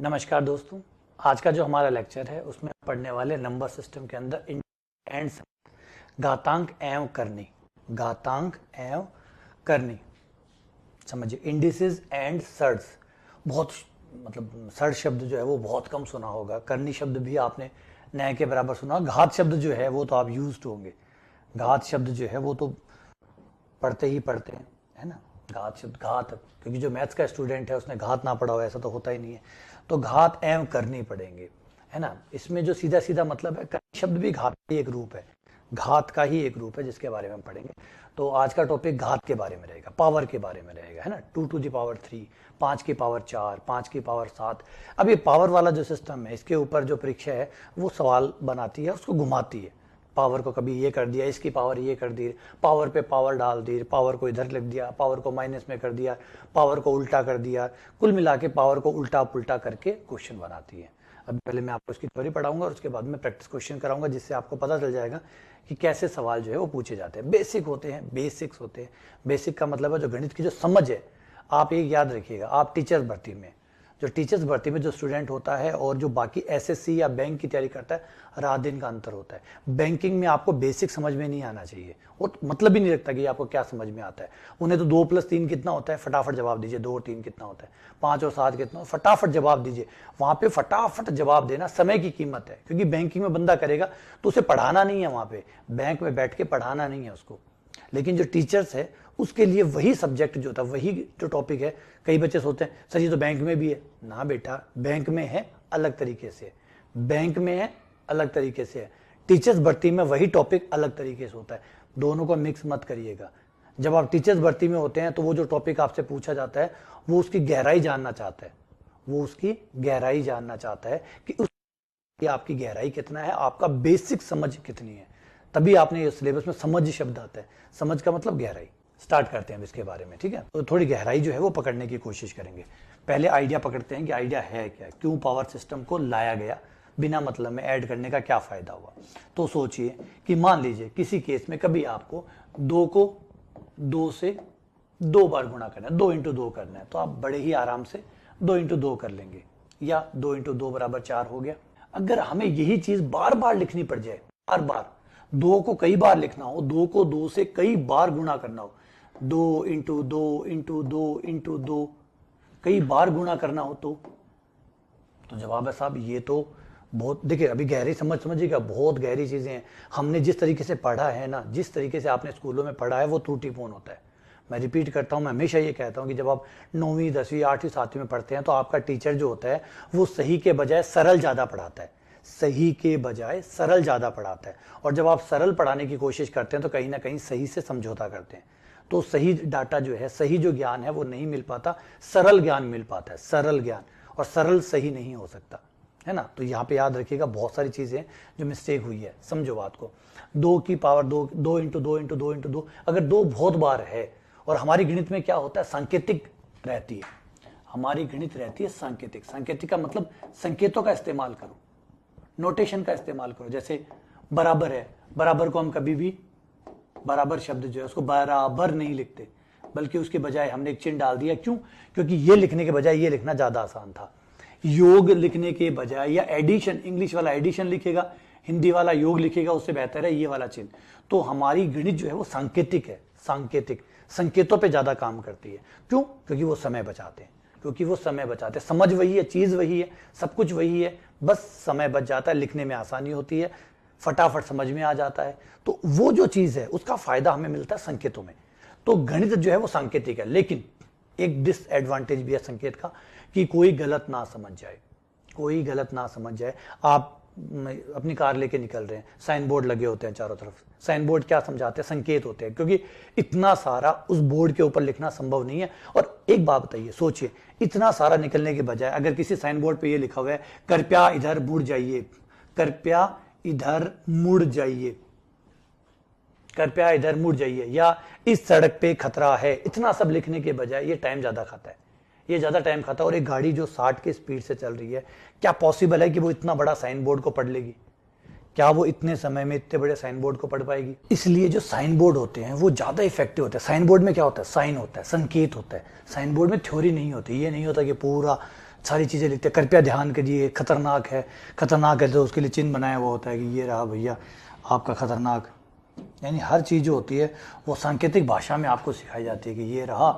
नमस्कार दोस्तों। आज का जो हमारा लेक्चर है उसमें पढ़ने वाले नंबर सिस्टम के अंदर एंड घातांक एवं करनी। घातांक एवं करनी समझिए, इंडिसेस एंड सर्ड्स। बहुत मतलब सर्ड शब्द जो है वो बहुत कम सुना होगा, करनी शब्द भी आपने नए के बराबर सुना। घात शब्द जो है वो तो आप यूज्ड होंगे। घात शब्द जो है वो तो पढ़ते ही पढ़ते हैं, है ना। घात शब्द, घात, क्योंकि जो मैथ्स का स्टूडेंट है उसने घात ना पढ़ा हो ऐसा तो होता ही नहीं है। तो घात एवं करनी पढ़ेंगे, है ना। इसमें जो सीधा सीधा मतलब है, करनी शब्द भी घात का ही एक रूप है, घात का ही एक रूप है जिसके बारे में हम पढ़ेंगे। तो आज का टॉपिक घात के बारे में रहेगा, पावर के बारे में रहेगा, है ना। 2 to the power 3, 5 की पावर 4, 5 की पावर 7। अब ये पावर वाला जो सिस्टम है इसके ऊपर जो परीक्षा है वो सवाल बनाती है, उसको घुमाती है। पावर को कभी ये कर दिया, इसकी पावर ये कर दी, पावर पे पावर डाल दी, पावर को इधर लिख दिया, पावर को माइनस में कर दिया, पावर को उल्टा कर दिया। कुल मिला के पावर को उल्टा पुल्टा करके क्वेश्चन बनाती है। अब पहले मैं आपको इसकी थ्योरी पढ़ाऊंगा और उसके बाद में प्रैक्टिस क्वेश्चन कराऊंगा, जिससे आपको पता चल जाएगा कि कैसे सवाल जो है वो पूछे जाते हैं। बेसिक होते हैं, बेसिक्स होते हैं। बेसिक का मतलब है जो गणित की जो समझ है। आप एक याद रखिएगा, आप टीचर्स भर्ती में, जो टीचर्स भर्ती में जो स्टूडेंट होता है और जो बाकी एसएससी या बैंक की तैयारी करता है, रात दिन का अंतर होता है। बैंकिंग में आपको बेसिक समझ में नहीं आना चाहिए, वो मतलब ही नहीं रखता कि आपको क्या समझ में आता है। उन्हें तो 2 + 3 कितना होता है फटाफट जवाब दीजिए, 2 और 3 कितना होता है, 5 और 7 कितना, फटाफट जवाब दीजिए। वहां पे फटाफट जवाब देना समय की कीमत है, क्योंकि बैंकिंग में बंदा करेगा तो उसे पढ़ाना नहीं है, वहां पे बैंक में बैठ के पढ़ाना नहीं है उसको। लेकिन जो टीचर्स है उसके लिए वही सब्जेक्ट जो था, वही जो टॉपिक है। कई बच्चे सोचते हैं सर ये तो बैंक में भी है ना। बेटा, बैंक में है अलग तरीके से, बैंक में है अलग तरीके से है। टीचर्स भर्ती में वही टॉपिक अलग तरीके से होता है, दोनों को मिक्स मत करिएगा। जब आप टीचर्स भर्ती में होते हैं तो वो जो टॉपिक आपसे पूछा जाता है वो उसकी गहराई जानना चाहता है, वो उसकी गहराई जानना चाहता है कि आपकी गहराई कितना है, आपका बेसिक समझ कितनी है। तभी आपने ये सिलेबस में समझ शब्द आता है, समझ का मतलब गहराई। स्टार्ट करते हैं इसके बारे में, ठीक है। तो थोड़ी गहराई जो है वो पकड़ने की कोशिश करेंगे। पहले आइडिया पकड़ते हैं कि आइडिया है क्या, क्यों पावर सिस्टम को लाया गया, बिना मतलब में ऐड करने का क्या फायदा हुआ। तो सोचिए कि मान लीजिए किसी केस में कभी आपको 2 को 2 से 2 बार गुणा करना है, 2 × 2 करना है, तो आप बड़े ही आराम से 2 × 2 कर लेंगे, या 2 × 2 = 4 हो गया। अगर हमें यही चीज बार बार लिखनी पड़ जाए, बार बार 2 को कई बार लिखना हो, 2 को 2 से कई बार गुणा करना हो, 2 × 2 × 2 × 2 कई बार गुणा करना हो, तो जवाब है साहब ये तो बहुत, देखिए अभी गहरी समझिएगा, बहुत गहरी चीजें हैं। हमने जिस तरीके से पढ़ा है ना, जिस तरीके से आपने स्कूलों में पढ़ा है वो त्रुटिपूर्ण होता है। मैं रिपीट करता हूं, मैं हमेशा ये कहता हूं कि जब आप 9वीं 10वीं 8वीं 7वीं में पढ़ते हैं तो आपका टीचर जो होता है वो सही के बजाय सरल ज्यादा पढ़ाता है, सही के बजाय सरल ज्यादा पढ़ाता है। और जब आप सरल पढ़ाने की कोशिश करते हैं तो कहीं ना कहीं सही से समझौता करते हैं, तो सही डाटा जो है, सही जो ज्ञान है वो नहीं मिल पाता, सरल ज्ञान मिल पाता है, सरल ज्ञान। और सरल सही नहीं हो सकता, है ना। तो यहाँ पे याद रखिएगा बहुत सारी चीजें जो मिस्टेक हुई है, समझो बात को। 2 की पावर 2, 2 × 2 × 2 × 2, अगर 2 बहुत बार है, और हमारी गणित में क्या होता है, सांकेतिक रहती है, हमारी गणित रहती है सांकेतिक। सांकेतिक का मतलब संकेतों का इस्तेमाल करो, नोटेशन का इस्तेमाल करो। जैसे बराबर है, बराबर को हम कभी भी, बराबर शब्द जो है उसको बराबर नहीं लिखते, बल्कि उसके बजाय हमने एक चिन्ह डाल दिया। क्यों? क्योंकि ये लिखने के बजाय ये लिखना ज्यादा आसान था। योग लिखने के बजाय, या एडिशन, इंग्लिश वाला एडिशन लिखेगा, हिंदी वाला योग लिखेगा, उससे बेहतर है ये वाला चिन्ह। तो हमारी गणित जो है वो सांकेतिक है, सांकेतिक, संकेतों पे ज्यादा काम करती है। क्यों? क्योंकि वो समय बचाते हैं, क्योंकि वो समय बचाते हैं। समझ वही है, चीज वही है, सब कुछ वही है, बस समय बच जाता है, लिखने में आसानी होती है, फटाफट समझ में आ जाता है। तो वो जो चीज है उसका फायदा हमें मिलता है संकेतों में। तो गणित जो है वो सांकेतिक है, लेकिन एक डिसएडवांटेज भी है संकेत का, कि कोई गलत ना समझ जाए, कोई गलत ना समझ जाए। आप अपनी कार लेके निकल रहे हैं, साइन बोर्ड लगे होते हैं चारों तरफ। साइन बोर्ड क्या समझाते हैं? संकेत होते हैं, क्योंकि इतना सारा उस बोर्ड के ऊपर लिखना संभव नहीं है। और एक बात बताइए, सोचिए, इतना सारा निकलने के बजाय अगर किसी साइन बोर्ड पे ये लिखा हुआ है कृपया इधर मुड़ जाइए, कृपया इधर मुड़ जाइए, कृपया इधर मुड़ जाइए, या इस सड़क पे खतरा है, इतना सब लिखने के बजाय ये टाइम ज्यादा खाता है, ये ज्यादा टाइम खाता है। और एक गाड़ी जो 60 की स्पीड से चल रही है, क्या पॉसिबल है कि वो इतना बड़ा साइन बोर्ड को पढ़ लेगी? क्या वो इतने समय में इतने बड़े साइन बोर्ड को पढ़ पाएगी? इसलिए जो साइन बोर्ड होते हैं वो ज्यादा इफेक्टिव होते हैं। साइन बोर्ड में क्या होता है? साइन होता है, संकेत होता है। साइन बोर्ड में थ्योरी नहीं होती। ये नहीं होता कि पूरा सारी चीज़ें लिखते हैं। कृपया ध्यान करिए, खतरनाक है, खतरनाक है तो उसके लिए चिन्ह बनाया हुआ होता है कि ये रहा भैया आपका खतरनाक। यानी हर चीज़ जो होती है वो सांकेतिक भाषा में आपको सिखाई जाती है कि ये रहा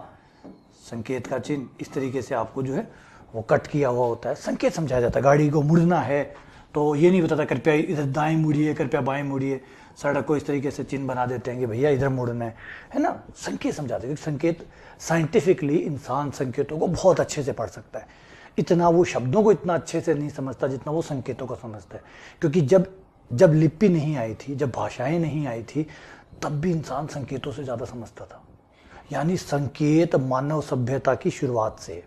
संकेत का चिन्ह, इस तरीके से आपको जो है वो कट किया हुआ होता है, संकेत समझाया जाता है। गाड़ी को मुड़ना है तो ये नहीं बताता कृपया इधर दाएं मुड़िए, कृपया बाएं मुड़िए। सड़क को इस तरीके से चिन्ह बना देते हैं कि भैया इधर मुड़ना है ना, संकेत समझाते हैं। संकेत साइंटिफिकली इंसान संकेतों को बहुत अच्छे से पढ़ सकता है। इतना वो शब्दों को इतना अच्छे से नहीं समझता जितना वो संकेतों को समझता है, क्योंकि जब लिपि नहीं आई थी, जब भाषाएं नहीं आई थी, तब भी इंसान संकेतों से ज़्यादा समझता था। यानी संकेत मानव सभ्यता की शुरुआत से,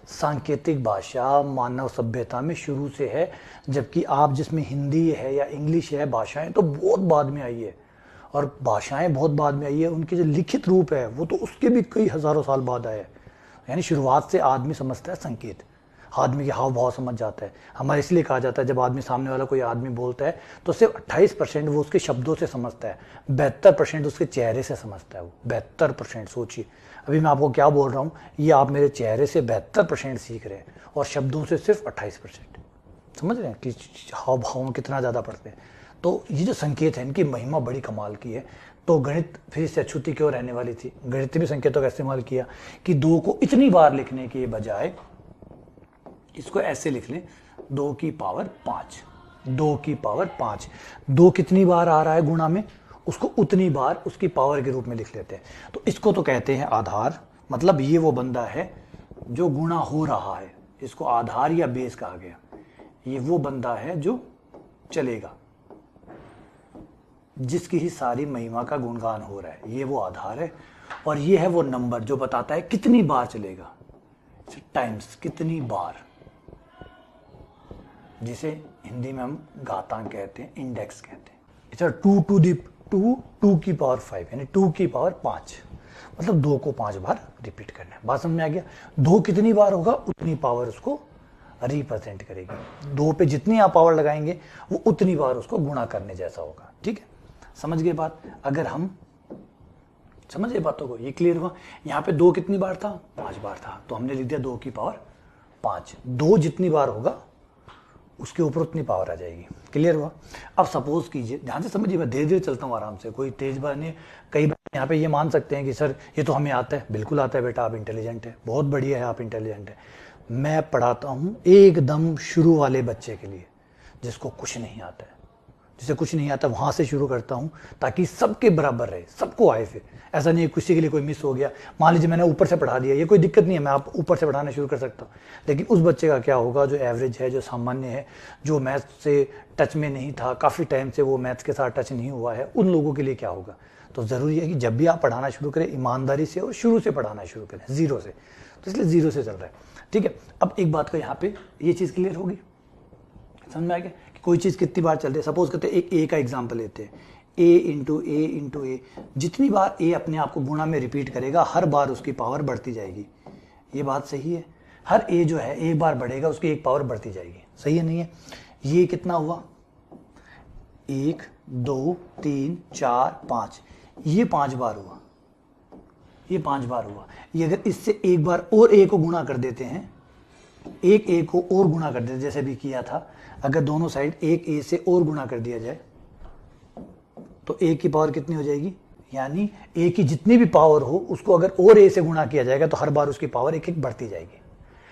सांकेतिक भाषा मानव सभ्यता में शुरू से है, जबकि आप जिसमें हिंदी है या इंग्लिश है, भाषाएं तो बहुत बाद में आई है। और भाषाएं बहुत बाद में आई है, उनके जो लिखित रूप है वो तो उसके भी कई हज़ारों साल बाद आए। यानी शुरुआत से आदमी समझता है संकेत, आदमी के हाव भाव समझ जाता है। हमारे इसलिए कहा जाता है जब आदमी सामने वाला कोई आदमी बोलता है तो सिर्फ 28% वो उसके शब्दों से समझता है, 72% उसके चेहरे से समझता है। वो 72%, सोचिए अभी मैं आपको क्या बोल रहा हूँ, ये आप मेरे चेहरे से 72% सीख रहे हैं और शब्दों से सिर्फ 28%। समझ रहे हैं कि हाव भाव में कितना ज़्यादा पढ़ते हैं। तो ये जो संकेत है इनकी महिमा बड़ी कमाल की है। तो गणित फिर से अछूती क्यों रहने वाली थी, गणित ने भी संकेतों का इस्तेमाल किया कि 2 को इतनी बार लिखने के बजाय इसको ऐसे लिख लें, 2 की पावर 5, 2 की पावर 5। 2 कितनी बार आ रहा है गुणा में, उसको उतनी बार उसकी पावर के रूप में लिख लेते हैं। तो इसको तो कहते हैं आधार, मतलब ये वो बंदा है जो गुणा हो रहा है, इसको आधार या बेस कहा गया। ये वो बंदा है जो चलेगा, जिसकी ही सारी महिमा का गुणगान हो रहा है, ये वो आधार है। और ये है वो नंबर जो बताता है कितनी बार चलेगा, टाइम्स, कितनी बार, जिसे हिंदी में हम घातांक कहते हैं, इंडेक्स कहते हैं। इट्स 2 की पावर 5, यानी 2 की पावर 5, मतलब 2 को 5 बार रिपीट करना है। बात समझ में आ गया। 2 कितनी बार होगा उतनी पावर उसको रिप्रेजेंट करेगी। 2 पे जितनी आप पावर लगाएंगे वो उतनी बार उसको गुणा करने जैसा होगा। ठीक है, समझ गए बात। अगर हम समझ गए बातों को, ये क्लियर हुआ। यहाँ पे 2 कितनी बार था, 5 बार था, तो हमने लिख दिया 2 की पावर 5। 2 जितनी बार होगा उसके ऊपर उतनी पावर आ जाएगी। क्लियर हुआ। अब सपोज कीजिए, ध्यान से समझिए, मैं धीरे धीरे चलता हूँ आराम से, कोई तेज बात नहीं। कई बार यहाँ पे ये मान सकते हैं कि सर ये तो हमें आता है। बिल्कुल आता है बेटा, आप इंटेलिजेंट है, बहुत बढ़िया है, आप इंटेलिजेंट है। मैं पढ़ाता हूँ एकदम शुरू वाले बच्चे के लिए, जिसको कुछ नहीं आता है, जिसे कुछ नहीं आता, वहाँ से शुरू करता हूँ ताकि सबके बराबर रहे, सबको आए। फिर ऐसा नहीं है किसी के लिए कोई मिस हो गया। मान लीजिए मैंने ऊपर से पढ़ा दिया, ये कोई दिक्कत नहीं है, मैं आप ऊपर से पढ़ाना शुरू कर सकता हूँ। लेकिन उस बच्चे का क्या होगा जो एवरेज है, जो सामान्य है, जो मैथ्स से टच में नहीं था, काफ़ी टाइम से वो मैथ्स के साथ टच नहीं हुआ है, उन लोगों के लिए क्या होगा। तो ज़रूरी है कि जब भी आप पढ़ाना शुरू करें ईमानदारी से और शुरू से पढ़ाना शुरू करें, ज़ीरो से। तो इसलिए ज़ीरो से चल रहा है। ठीक है, अब एक बात का यहाँ पे ये चीज़ क्लियर होगी, समझ में आ गया कि कोई चीज़ कितनी बार चल रही है। सपोज करते हैं एक ए का एग्जाम्पल लेते हैं, ए इंटू ए। जितनी बार ए अपने आप को गुणा में रिपीट करेगा, हर बार उसकी पावर बढ़ती जाएगी। ये बात सही है। हर ए जो है एक बार बढ़ेगा, उसकी एक पावर बढ़ती जाएगी। सही है नहीं है। ये कितना हुआ, 1 2 3 4 5, ये 5 बार हुआ, ये 5 बार हुआ। ये अगर इससे एक बार और ए को गुणा कर देते हैं, एक ए को और गुणा कर देते जैसे भी किया था, अगर दोनों साइड एक ए से और गुणा कर दिया जाए तो ए की पावर कितनी हो जाएगी। यानी ए की जितनी भी पावर हो उसको अगर और ए से गुणा किया जाएगा तो हर बार उसकी पावर एक एक बढ़ती जाएगी।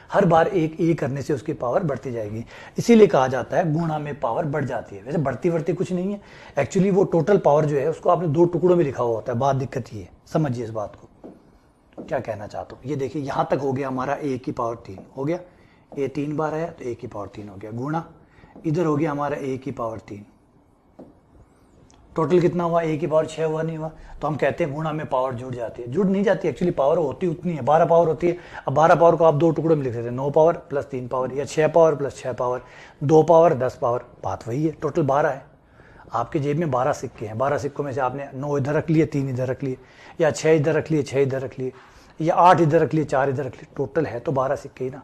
हर बार एक ए करने से उसकी पावर बढ़ती जाएगी। इसीलिए कहा जाता है गुणा में पावर बढ़ जाती है। वैसे बढ़ती बढ़ती कुछ नहीं है, एक्चुअली वो टोटल पावर जो है उसको आपने 2 टुकड़ों में लिखा हुआ होता है। बात दिक्कत ये है, समझिए इस बात को क्या कहना चाहता हूँ। ये देखिए यहाँ तक हो गया हमारा ए की पावर 3 हो गया, ए 3 बार आया तो ए की पावर 3 हो गया गुणा, इधर हो गया हमारा ए की पावर 3। टोटल कितना हुआ, ए की पावर 6 हुआ, नहीं हुआ। तो हम कहते हैं गुणा में पावर जुड़ जाती है। जुड़ नहीं जाती, एक्चुअली पावर होती उतनी है, 12 पावर होती है। अब 12 पावर को आप 2 टुकड़ों में लिख देते हैं, 9 पावर प्लस 3 पावर, या 6 power plus 6 power, 2 power 10 power. बात वही है, टोटल 12 है। आपके जेब में 12 सिक्के हैं, 12 सिक्कों में से आपने 9 इधर रख लिए, 3 इधर रख लिए, या 6 इधर रख लिए, 6 इधर रख लिए, या 8 इधर रख लिए, 4 इधर रख लिए। टोटल है तो 12 सिक्के ही ना,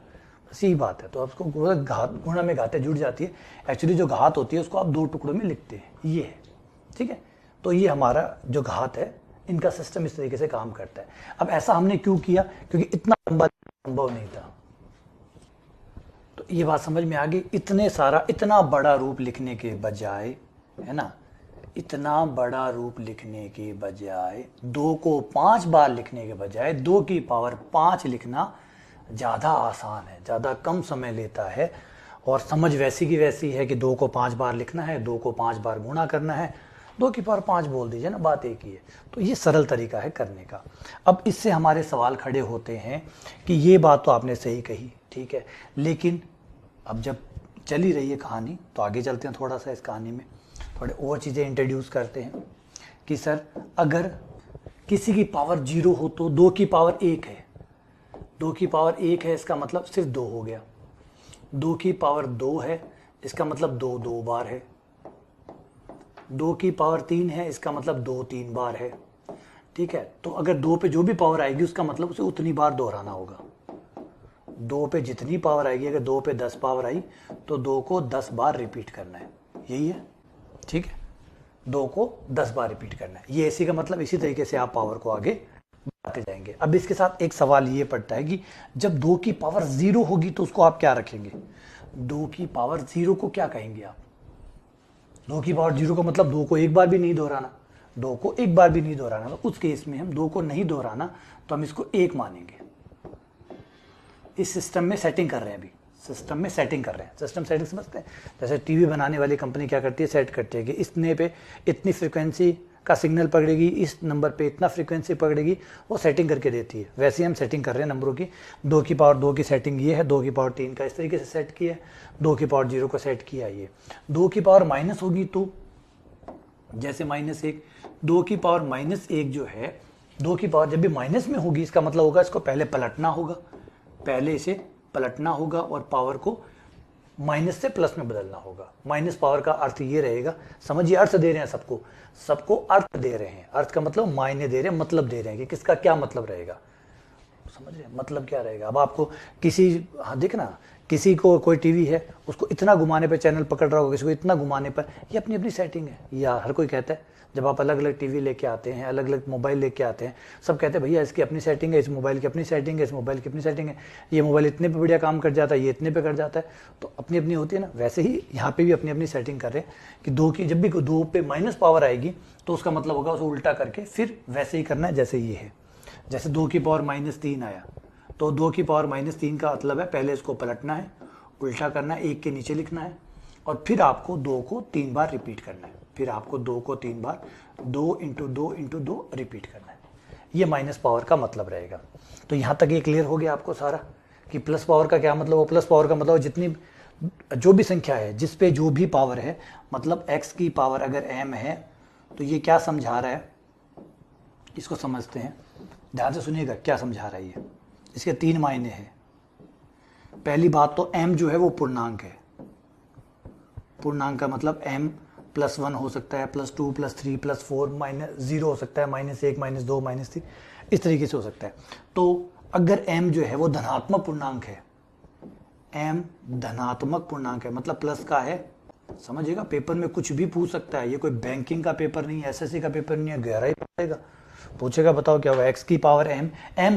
बस यही बात है। तो आपको घात गुणा में घातें जुड़ जाती है। एक्चुअली जो घात होती है उसको आप 2 टुकड़ों में लिखते हैं, ये है। ठीक है, तो ये हमारा जो घात है, इनका सिस्टम इस तरीके से काम करता है। अब ऐसा हमने क्यों किया, क्योंकि इतना लंबा संभव नहीं था। ये बात समझ में आ गई। इतना बड़ा रूप लिखने के बजाय, है ना, इतना बड़ा रूप लिखने के बजाय 2 को 5 बार लिखने के बजाय 2 की पावर 5 लिखना ज़्यादा आसान है, ज़्यादा कम समय लेता है, और समझ वैसी की वैसी है कि 2 को 5 बार लिखना है, 2 को 5 बार गुणा करना है, 2 की पावर 5 बोल दीजिए ना, बात एक ही है। तो ये सरल तरीका है करने का। अब इससे हमारे सवाल खड़े होते हैं कि ये बात तो आपने सही कही, ठीक है, लेकिन अब जब चल ही रही है कहानी तो आगे चलते हैं थोड़ा सा, इस कहानी में थोड़े और चीज़ें इंट्रोड्यूस करते हैं कि सर अगर किसी की पावर 0 हो तो 2 की पावर 1 है, 2 की पावर 1 है, इसका मतलब सिर्फ 2 हो गया। 2 की पावर 2 है, इसका मतलब 2 2 बार है। 2 की पावर 3 है, इसका मतलब 2 3 बार है, ठीक है। तो अगर 2 पे जो भी पावर आएगी उसका मतलब उसे उतनी बार दोहराना होगा। 2 पे जितनी पावर आएगी, अगर 2 पे 10 पावर आई तो 2 को 10 बार रिपीट करना है, यही है, ठीक है। 2 को 10 बार रिपीट करना है, ये ऐसी का मतलब। इसी तरीके से आप पावर को आगे बढ़ाते जाएंगे। अब इसके साथ एक सवाल ये पड़ता है कि जब 2 की पावर 0 होगी तो उसको आप क्या रखेंगे? 2 की पावर 0 को क्या कहेंगे आप? 2 की पावर 0 का मतलब 2 को एक बार भी नहीं दोहराना, 2 को एक बार भी नहीं दोहराना। तो उस केस में हम 2 को नहीं दोहराना तो हम इसको 1 मानेंगे। इस सिस्टम में सेटिंग कर रहे हैं, अभी सिस्टम में सेटिंग कर रहे हैं। सिस्टम सेटिंग समझते हैं? जैसे टीवी बनाने वाली कंपनी क्या करती है, सेट करती है कि इतने पे इतनी फ्रीक्वेंसी का सिग्नल पकड़ेगी, इस नंबर पे इतना फ्रीक्वेंसी पकड़ेगी, वो सेटिंग करके देती है। वैसे ही हम सेटिंग कर रहे हैं नंबरों की। 2 की पावर 2 की सेटिंग ये है, 2 की पावर 3 का इस तरीके से सेट किया है, 2 की पावर 0 को सेट किया ये। 2 की पावर माइनस होगी तो जैसे -1, 2 की पावर -1 जो है, 2 की पावर जब भी माइनस में होगी इसका मतलब होगा इसको पहले पलटना होगा, पहले इसे पलटना होगा और पावर को माइनस से प्लस में बदलना होगा। माइनस पावर का अर्थ ये रहेगा, समझिए अर्थ दे रहे हैं सबको, सबको अर्थ दे रहे हैं। अर्थ का मतलब मायने दे रहे हैं, मतलब दे रहे हैं कि किसका क्या मतलब रहेगा, समझ रहे हैं मतलब क्या रहेगा। अब आपको किसी, हाँ देखना, किसी को कोई टीवी है उसको इतना घुमाने पर चैनल पकड़ रहा होगा, किसी को इतना घुमाने पर, ये अपनी अपनी सेटिंग है। या हर कोई कहता है, जब आप अलग अलग टीवी लेके आते हैं, अलग अलग मोबाइल लेके आते हैं, सब कहते हैं भैया इसकी अपनी सेटिंग है, इस मोबाइल की अपनी सेटिंग है, इस मोबाइल की अपनी सेटिंग है, ये मोबाइल इतने पे बढ़िया काम कर जाता है, ये इतने पे कर जाता है। तो अपनी अपनी होती है ना, वैसे ही यहाँ पे भी अपनी अपनी सेटिंग कर रहे हैं कि 2 की जब भी 2 पे माइनस पावर आएगी तो उसका मतलब होगा उसे उल्टा करके फिर वैसे ही करना है जैसे ये है। जैसे 2 की पावर -3 आया तो 2 की पावर -3 का मतलब है पहले इसको पलटना है, उल्टा करना है, 1 के नीचे लिखना है और फिर आपको 2 को 3 बार रिपीट करना है। फिर आपको 2 को 3 बार 2 × 2 × 2 रिपीट करना है। ये माइनस पावर का मतलब रहेगा। तो यहाँ तक ये क्लियर हो गया आपको सारा कि प्लस पावर का क्या मतलब हो। प्लस पावर का मतलब जितनी जो भी संख्या है, जिस पे जो भी पावर है, मतलब x की पावर अगर m है तो ये क्या समझा रहा है, इसको समझते हैं, ध्यान से सुनिएगा क्या समझा रहा है ये। इसके 3 मायने हैं। पहली बात तो m जो है वो पूर्णांक है। पूर्णांक का मतलब m +1 हो सकता है, +2 +3 +4 -0 हो सकता है, -1 -2 -3 इस तरीके से हो सकता है। तो अगर m जो है वो धनात्मक पूर्णांक है, m धनात्मक पूर्णांक है मतलब प्लस का है, समझिएगा। पेपर में कुछ भी पूछ सकता है, ये कोई बैंकिंग का पेपर नहीं है, एसएससी का पेपर नहीं है, गहरा ही पूछेगा, पूछेगा बताओ क्या होगा। x की पावर m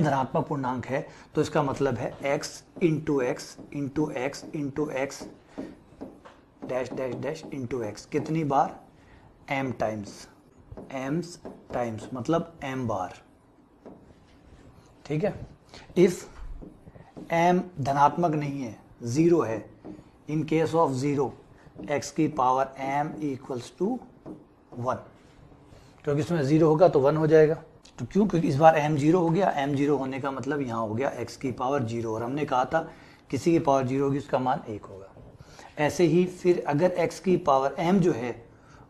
धनात्मक पूर्णांक है तो इसका मतलब है x × x × x × x dash dash dash into x. कितनी बार? m टाइम्स मतलब m बार, ठीक है। इफ m धनात्मक नहीं है, 0 है, इन केस ऑफ 0 x की पावर m = 1, क्योंकि इसमें 0 होगा तो 1 हो जाएगा। तो क्यों? क्योंकि इस बार m 0 हो गया। m 0 होने का मतलब यहाँ हो गया x की पावर 0, और हमने कहा था किसी की पावर 0 होगी उसका मान 1 होगा। ऐसे ही फिर अगर x की पावर m जो है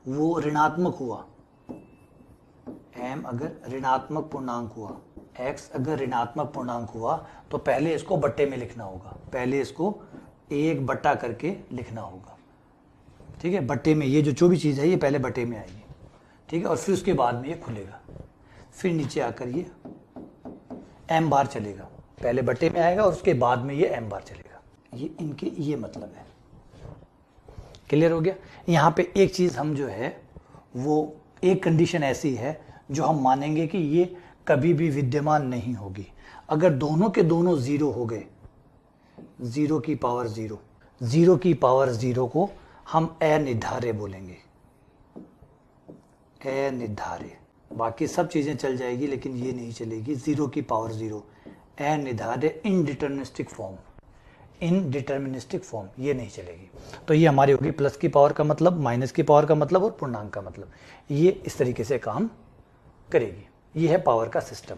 वो ऋणात्मक हुआ, m अगर ऋणात्मक पूर्णांक हुआ, x अगर ऋणात्मक पूर्णांक हुआ तो पहले इसको बट्टे में लिखना होगा, पहले इसको 1 बट्टा करके लिखना होगा, ठीक है। बट्टे में ये जो भी चीज़ है ये पहले बट्टे में आएगी, ठीक है, और फिर उसके बाद में ये खुलेगा, फिर नीचे आकर ये m बार चलेगा, पहले बट्टे में आएगा और उसके बाद में ये m बार चलेगा। ये इनके ये मतलब है। क्लियर हो गया? यहाँ पे एक चीज़ हम जो है वो एक कंडीशन ऐसी है जो हम मानेंगे कि ये कभी भी विद्यमान नहीं होगी। अगर दोनों के दोनों 0 हो गए, 0 की पावर 0, 0 की पावर 0 को हम अनिर्धार्य बोलेंगे, अनिर्धार्य। बाकी सब चीजें चल जाएगी लेकिन ये नहीं चलेगी। 0 की पावर 0 अनिर्धार्य, इनडिटर्मिनिस्टिक फॉर्म, इनडिटर्मिनिस्टिक फॉर्म, ये नहीं चलेगी। तो ये हमारी होगी प्लस की पावर का मतलब, माइनस की पावर का मतलब और पूर्णांक का मतलब। ये इस तरीके से काम करेगी। ये है पावर का सिस्टम।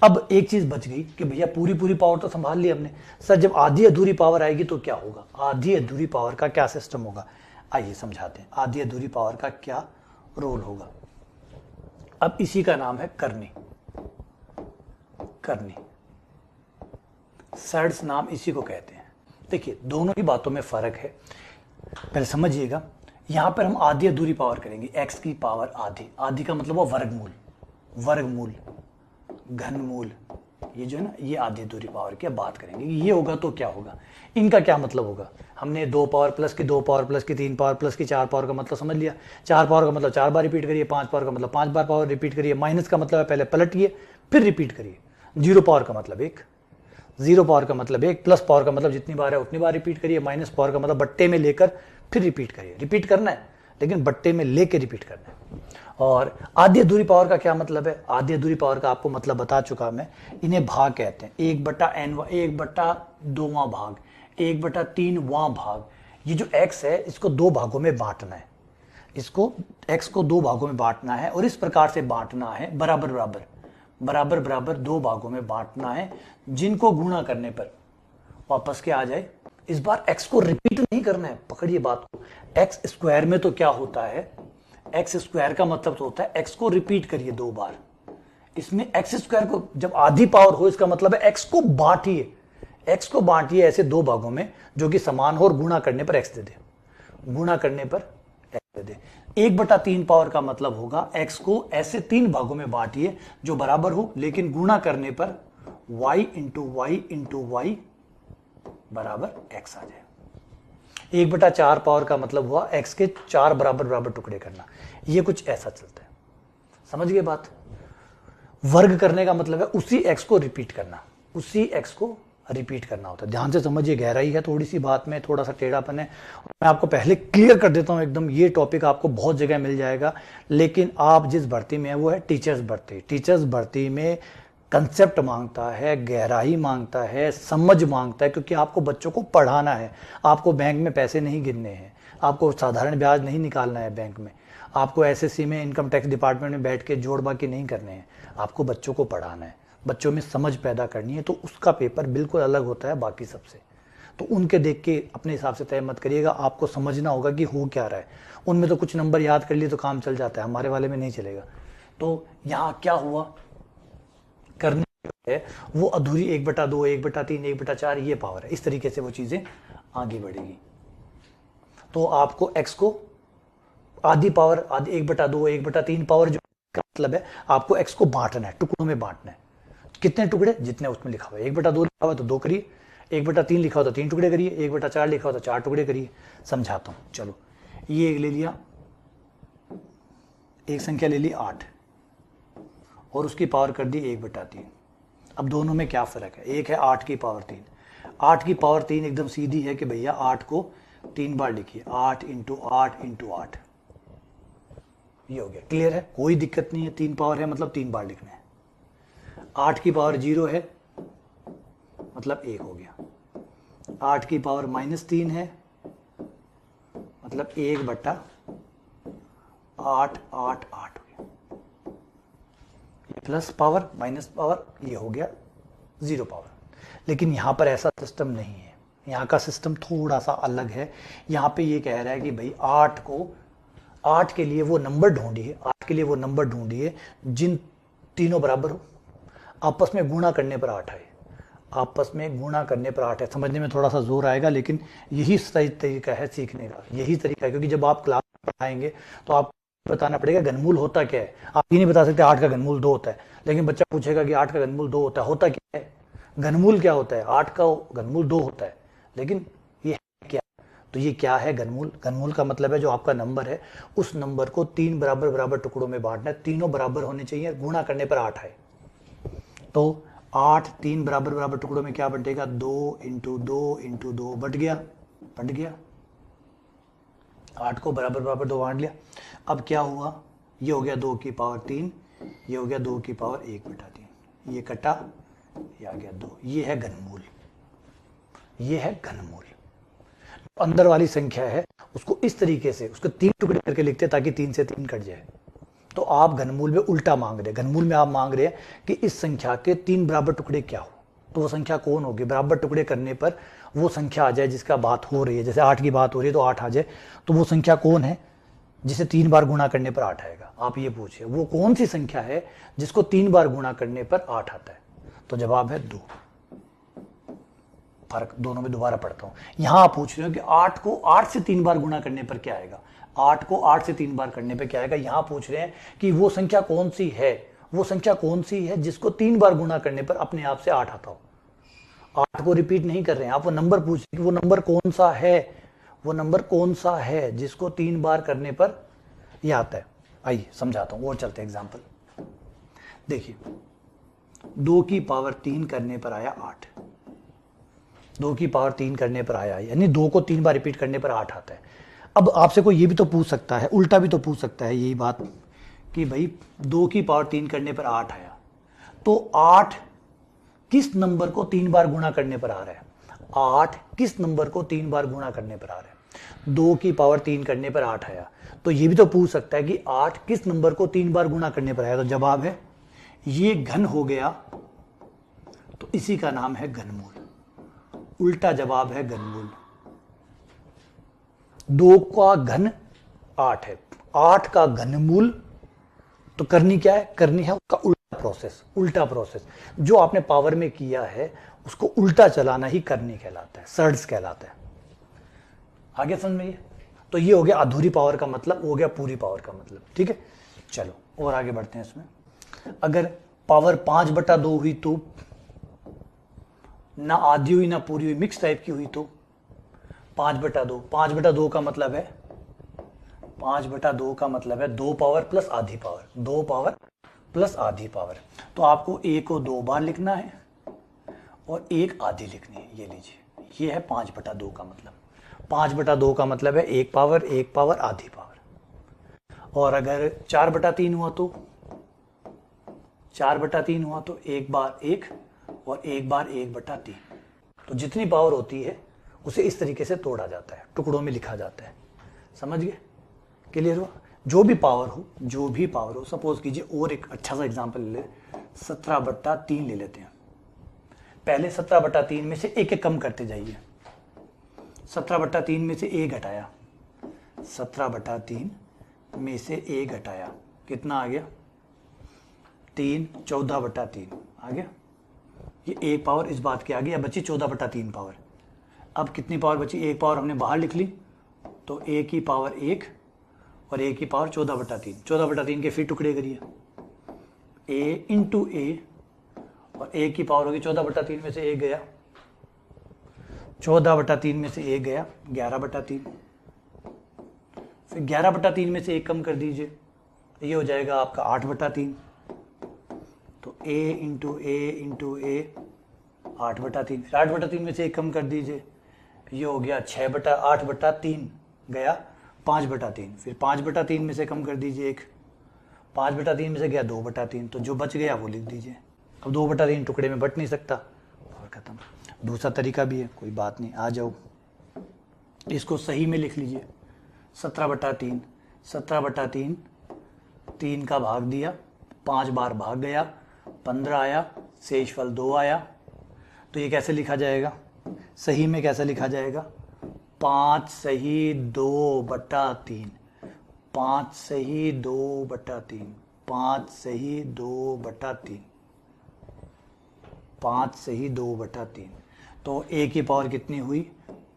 अब एक चीज बच गई कि भैया पूरी पावर तो संभाल ली हमने, सर जब आधी अधूरी पावर आएगी तो क्या होगा? आधी अधूरी पावर का क्या सिस्टम होगा, आइए समझाते हैं। आधी अधूरी पावर का क्या रोल होगा। अब इसी का नाम है करनी, करनी, सर्ड्स नाम इसी को कहते हैं। देखिए दोनों ही बातों में फर्क है, पहले समझिएगा। यहां पर हम आधी अधूरी पावर करेंगे, x की पावर आधी, आधी का मतलब वो वर्गमूल, वर्गमूल, घनमूल, ये जो है ना, ये आधी अधूरी पावर की बात करेंगे। ये होगा तो क्या होगा, इनका क्या मतलब होगा। हमने 2 पावर प्लस की 2 पावर प्लस की 3 पावर प्लस की 4 पावर का मतलब समझ लिया। 4 पावर का मतलब 4 बार रिपीट करिए, 5 पावर का मतलब 5 बार पावर रिपीट करिए, माइनस का मतलब है पहले पलटिए फिर रिपीट करिए। 0 पावर का मतलब 1, 0 पावर का मतलब 1, प्लस पावर का मतलब जितनी बार है उतनी बार रिपीट करिए, माइनस पावर का मतलब बट्टे में लेकर फिर रिपीट करिए। रिपीट करना है लेकिन बट्टे में लेकर रिपीट करना है। और आधी अधूरी पावर का क्या मतलब है, आधी अधूरी पावर का आपको मतलब बता चुका मैं। इन्हें भाग कहते हैं, 1/n, 1/2वां भाग, 1/3वां भाग। ये जो x है इसको 2 भागों में बांटना है, इसको x को 2 भागों में बांटना है और इस प्रकार से बांटना है, बराबर बराबर बराबर बराबर 2 भागों में बांटना है, जिनको गुणा करने पर वापस क्या आ जाए। इस बार x को रिपीट नहीं करना है, पकड़िए बात को। x स्क्वायर में तो क्या होता है, एक्स स्क्वायर का मतलब तो होता है एक्स को रिपीट करिए 2 बार। इसमें एक्स स्क्वायर को जब आधी पावर हो इसका मतलब है एक्स को बांटिए, एक्स को बांटिए ऐसे 2 भागों में जो कि समान हो और गुणा करने पर एक्स दे दे, गुणा करने पर एक्स दे दे। 1/3 पावर का मतलब होगा एक्स को ऐसे 3 भागों में बांटिए जो बराबर हो, लेकिन गुणा करने पर y इंटू वाई बराबर एक्स आ जाए। 1/4 पावर का मतलब हुआ x के 4 बराबर बराबर टुकड़े करना। ये कुछ ऐसा चलता है, समझ गए बात। वर्ग करने का मतलब है उसी x को रिपीट करना, उसी x को रिपीट करना होता है। ध्यान से समझिए, गहराई है थोड़ी सी बात में, थोड़ा सा टेढ़ापन है। मैं आपको पहले क्लियर कर देता हूं एकदम। ये टॉपिक आपको बहुत जगह मिल जाएगा, लेकिन आप जिस भर्ती में है वो है टीचर्स भर्ती। टीचर्स भर्ती में कंसेप्ट मांगता है, गहराई मांगता है, समझ मांगता है, क्योंकि आपको बच्चों को पढ़ाना है। आपको बैंक में पैसे नहीं गिनने हैं, आपको साधारण ब्याज नहीं निकालना है बैंक में, आपको एसएससी में इनकम टैक्स डिपार्टमेंट में बैठ के जोड़ बाकी नहीं करने हैं। आपको बच्चों को पढ़ाना है, बच्चों में समझ पैदा करनी है। तो उसका पेपर बिल्कुल अलग होता है बाकी सबसे। तो उनके देख के अपने हिसाब से तय मत करिएगा, आपको समझना होगा कि हो क्या रहा है। उनमें तो कुछ नंबर याद कर लिए तो काम चल जाता है, हमारे वाले में नहीं चलेगा। तो यहाँ क्या हुआ, करने है वो अधूरी 1/2, 1/3, 1/4 ये पावर है। इस तरीके से वो चीजें आगे बढ़ेगी। तो आपको x को आधी पावर, आधी 1/2, 1/3 पावर, जो का मतलब है आपको x को बांटना है, टुकड़ों में बांटना है। कितने टुकड़े, जितने उसमें लिखा हुआ है। 1/2 लिखा हुआ तो 2 करिए, 1/3 लिखा हुआ तो 3 टुकड़े करिए, 1/4 लिखा हुआ तो 4 टुकड़े करिए। समझाता हूं, चलो। ये ले लिया, एक संख्या ले ली 8 और उसकी पावर कर दी 1/3। अब दोनों में क्या फर्क है, एक है 8 की पावर 3। 8 की पावर 3 एकदम सीधी है कि भैया 8 को 3 बार लिखिए, 8 इंटू 8 इंटू 8। ये हो गया, क्लियर है, कोई दिक्कत नहीं है। 3 पावर है मतलब 3 बार लिखना है। 8 की पावर 0 है मतलब 1 हो गया। 8 की पावर -3 है मतलब 1/8 8 8 हो गया। प्लस पावर माइनस पावर, ये हो गया 0 पावर। लेकिन यहां पर ऐसा सिस्टम नहीं है, यहाँ का सिस्टम थोड़ा सा अलग है। यहाँ पे ये कह रहा है कि भाई 8 के लिए वो नंबर ढूंढिए, 8 के लिए वो नंबर ढूंढिए जिन तीनों बराबर हो, आपस में गुणा करने पर 8 आए, आपस में गुणा करने पर 8 है। समझने में थोड़ा सा जोर आएगा, लेकिन यही सही तरीका है सीखने का, यही तरीका है। क्योंकि जब आप क्लास में पढ़ाएंगे तो आप बताना पड़ेगा घनमूल होता क्या है। आप ये नहीं बता सकते 8 का घनमूल 2 होता है, लेकिन बच्चा पूछेगा कि 8 का घनमूल 2 होता क्या है, घनमूल क्या होता है। 8 का घनमूल 2 होता है, लेकिन ये है क्या। तो ये क्या है घनमूल। घनमूल का मतलब है जो आपका नंबर है उस नंबर को 3 बराबर बराबर टुकड़ों में बांटना है, तीनों बराबर होने चाहिए, गुणा करने पर 8 आए। तो 8 3 बराबर बराबर टुकड़ों में क्या बटेगा, 2 इंटू 2 इंटू 2 बट गया। बट गया, 8 को बराबर बराबर 2 बांट लिया। अब क्या हुआ, ये हो गया 2 की पावर 3, ये हो गया 2 की पावर 1/3, ये कटा, ये आ गया 2, ये है घनमूल, ये है घनमूल। अंदर वाली संख्या है उसको इस तरीके से उसको 3 टुकड़े करके लिखते हैं ताकि 3 से 3 कट जाए। तो आप घनमूल में उल्टा मांग रहे हैं, घनमूल में आप मांग रहे हैं कि इस संख्या के 3 बराबर टुकड़े क्या हो, तो वो संख्या कौन होगी, बराबर टुकड़े करने पर वो संख्या आ जाए जिसका बात हो रही है। जैसे 8 की बात हो रही है तो 8 आ जाए, तो वो संख्या कौन है जिसे 3 बार गुणा करने पर 8 आएगा। आप ये पूछिए वो कौन सी संख्या है जिसको 3 बार गुणा करने पर 8 आता है, तो जवाब है 2। फर्क दोनों में दोबारा पढ़ता हूं। यहां आप पूछ रहे हो कि 8 को 8 से 3 बार गुणा करने पर क्या आएगा, 8 को 8 से 3 बार करने पर क्या आएगा। यहां पूछ रहे हैं कि वो संख्या कौन सी है, वो संख्या कौन सी है जिसको 3 बार गुणा करने पर अपने आप से 8 आता हो। 8 को रिपीट नहीं कर रहे हैं आप, वो नंबर पूछ रहे हैं कि वो नंबर कौन सा है, वो नंबर कौन सा है जिसको 3 बार करने पर यह आता है। आइए समझाता हूं और चलते एग्जाम्पल। देखिए 2 की पावर 3 करने पर आया 8, 2 की पावर 3 करने पर आया, यानी 2 को 3 बार रिपीट करने पर 8 आता है। अब आपसे कोई ये भी तो पूछ सकता है, उल्टा भी तो पूछ सकता है यही बात कि भाई 2 की पावर 3 करने पर 8 आया, तो 8 किस नंबर को 3 बार गुणा करने पर आ रहा है, 8 किस नंबर को 3 बार गुणा करने पर आ रहा है। 2 की पावर 3 करने पर 8 आया, तो ये भी तो पूछ सकता है कि 8 किस नंबर को 3 बार गुणा करने पर आया, तो जवाब है ये घन हो गया, तो इसी का नाम है घनमूल। उल्टा जवाब है घनमूल। 2 का घन 8 है, 8 का घनमूल, तो करनी क्या है, करनी है उसका उल्टा प्रोसेस। उल्टा प्रोसेस जो आपने पावर में किया है उसको उल्टा चलाना ही करनी कहलाता है, सर्ड्स कहलाता है। आगे समझिए। तो ये हो गया अधूरी पावर का मतलब, हो गया पूरी पावर का मतलब। ठीक है, चलो और आगे बढ़ते हैं इसमें। अगर पावर 5/2 हुई तो ना आधी हुई ना पूरी हुई, मिक्स टाइप की हुई तो 5/2। 5/2 का मतलब है 5/2 का मतलब है 2 पावर प्लस आधी पावर, 2 पावर प्लस आधी पावर। तो आपको a को 2 बार लिखना है और 1 आधी लिखनी है। ये लीजिए, ये है 5/2 का मतलब। 5/2 का मतलब है 1 पावर, 1 पावर, आधी पावर। और अगर 4/3 हुआ तो 4/3 हुआ तो 1 बार 1 और 1 बार 1/3। तो जितनी पावर होती है उसे इस तरीके से तोड़ा जाता है, टुकड़ों में लिखा जाता है। समझ गए, क्लियर हुआ। जो भी पावर हो, जो भी पावर हो, सपोज कीजिए और एक अच्छा सा एग्जांपल ले, 17/3 ले लेते हैं। पहले 17/3 में से एक एक कम करते जाइए। 17/3 में से a घटाया, 17/3 में से a घटाया, कितना आ गया 3, 14/3 आ गया। ये एक पावर इस बात की आ गई। अब बची 14/3 पावर। अब कितनी पावर बची, एक पावर हमने बाहर लिख ली, तो a की पावर 1 और a की पावर 14/3। 14/3 के फिर टुकड़े करिए, a इंटू a, और a की पावर होगी 14/3 में से 1 गया, 14/3 में से 1 गया 11/3। फिर 11/3 में से 1 कम कर दीजिए, ये हो जाएगा आपका 8/3। तो a into a into a 8/3। फिर 8/3 में से 1 कम कर दीजिए, ये हो गया 8/3 गया 5/3। फिर 5/3 में से कम कर दीजिए 1, 5/3 में से गया 2/3। तो जो बच गया वो लिख दीजिए। अब 2/3 टुकड़े में बट नहीं सकता और खत्म। दूसरा तरीका भी है, कोई बात नहीं, आ जाओ, इसको सही में लिख लीजिए। 17/3, 17/3, 3 का भाग दिया, 5 बार भाग गया, 15 आया, शेषफल 2 आया। तो ये कैसे लिखा जाएगा, सही में कैसे लिखा जाएगा, 5 सही 2/3, 5 सही 2/3, 5 सही 2/3, 5 सही 2/3। तो a की पावर कितनी हुई,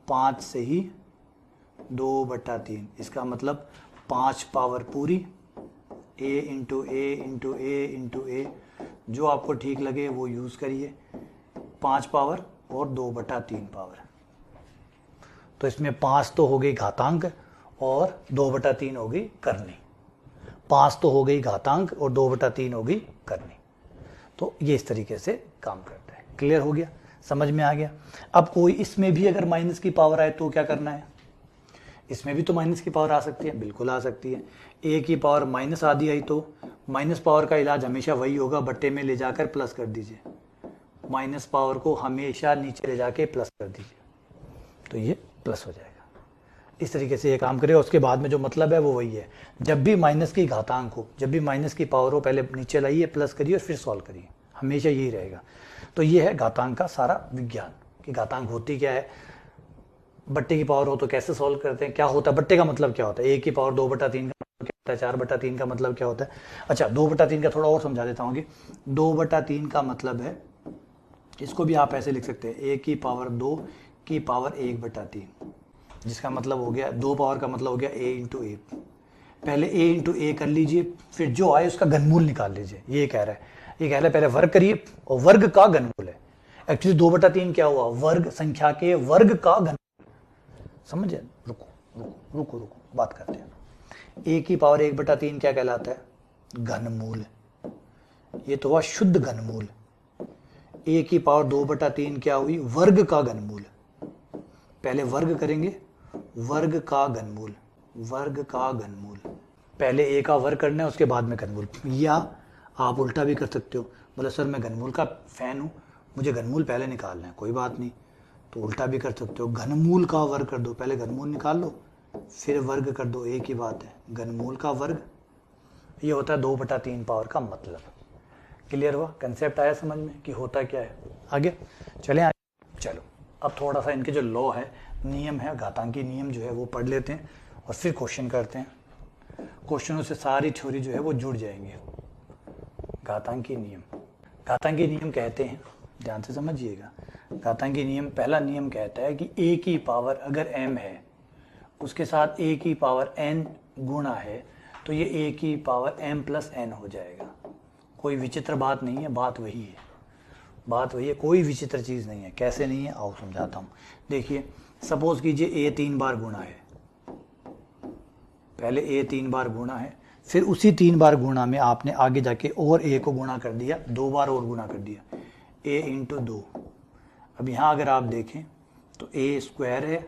5 सही 2/3। इसका मतलब 5 पावर पूरी, a into A into A into A, जो आपको ठीक लगे वो यूज़ करिए। 5 पावर और 2/3 पावर। तो इसमें 5 तो हो गई घातांक और 2/3 हो गई करनी। 5 तो हो गई घातांक और 2/3 हो गई करनी। तो ये इस तरीके से काम करता है। क्लियर हो गया। समझ में आ गया। अब कोई इसमें भी अगर माइनस की पावर आए तो क्या करना है, इसमें भी तो माइनस की पावर आ सकती है, बिल्कुल आ सकती है। ए की पावर माइनस आधी आई तो माइनस पावर का इलाज हमेशा वही होगा, बट्टे में ले जाकर प्लस कर दीजिए, माइनस पावर को हमेशा नीचे ले जाके प्लस कर दीजिए, तो ये प्लस हो जाएगा। इस तरीके से ये काम करेगा। उसके बाद में जो मतलब है वो वही है, जब भी माइनस की घातांक हो, जब भी माइनस की पावर हो, पहले नीचे लाइए, प्लस करिए और फिर सॉल्व करिए, हमेशा यही रहेगा। तो ये है घातांक का सारा विज्ञान कि घातांक होती क्या है। बट्टे की पावर हो तो कैसे सॉल्व करते हैं, क्या होता है बट्टे का मतलब क्या होता है, ए की पावर 2/3 का मतलब क्या होता है, 4/3 का मतलब क्या होता है। अच्छा 2/3 का थोड़ा और समझा देता हूँ कि 2/3 का मतलब है, इसको भी आप ऐसे लिख सकते हैं, ए की पावर 2 की पावर 1/3, जिसका मतलब हो गया 2 पावर का मतलब हो गया a इंटू ए। पहले a इंटू ए कर लीजिए, फिर जो आए उसका घनमूल निकाल लीजिए। ये कह रहा है, ये कह रहा है पहले वर्ग करिए और वर्ग का घनमूल है। एक्चुअली 2/3 क्या हुआ, वर्ग संख्या के वर्ग का घनमूल। समझे, रुको रुको रुको रुको बात करते हैं। a की पावर 1/3 क्या कहलाता है, घनमूल। ये तो हुआ शुद्ध घनमूल। a की पावर 2/3 क्या हुई, वर्ग का घनमूल। पहले वर्ग करेंगे, वर्ग का घनमूल, वर्ग का घनमूल। पहले a का वर्ग करना है, उसके बाद में घनमूल। या आप उल्टा भी कर सकते हो, बोले सर मैं घनमूल का फैन हूँ, मुझे घनमूल पहले निकालना है, कोई बात नहीं, तो उल्टा भी कर सकते हो, घनमूल का वर्ग कर दो, पहले घनमूल निकाल लो फिर वर्ग कर दो, एक ही बात है, घनमूल का वर्ग। ये होता है 2/3 पावर का मतलब। क्लियर हुआ, कंसेप्ट आया समझ में कि होता क्या है। आगे चलें आगे। चलो अब थोड़ा सा इनके जो लॉ है, नियम है, घातांकी नियम जो है वो पढ़ लेते हैं और फिर क्वेश्चन करते हैं। क्वेश्चनों से सारी थ्योरी जो है वो जुड़ जाएंगे। घातांकी नियम, घातांकी नियम कहते हैं, ध्यान से समझिएगा। घातांकी नियम, पहला नियम कहता है कि a की पावर अगर m है, उसके साथ a की पावर n गुणा है, तो ये a की पावर m प्लस n हो जाएगा। कोई विचित्र बात नहीं है, बात वही है, बात वही है, कोई विचित्र चीज़ नहीं है। कैसे नहीं है आओ समझाता हूँ। देखिए सपोज कीजिए a 3 बार गुणा है, पहले a 3 बार गुणा है, फिर उसी 3 बार गुणा में आपने आगे जाके और a को गुणा कर दिया, 2 बार और गुणा कर दिया, a इंटू 2। अब यहाँ अगर आप देखें तो a स्क्वायर है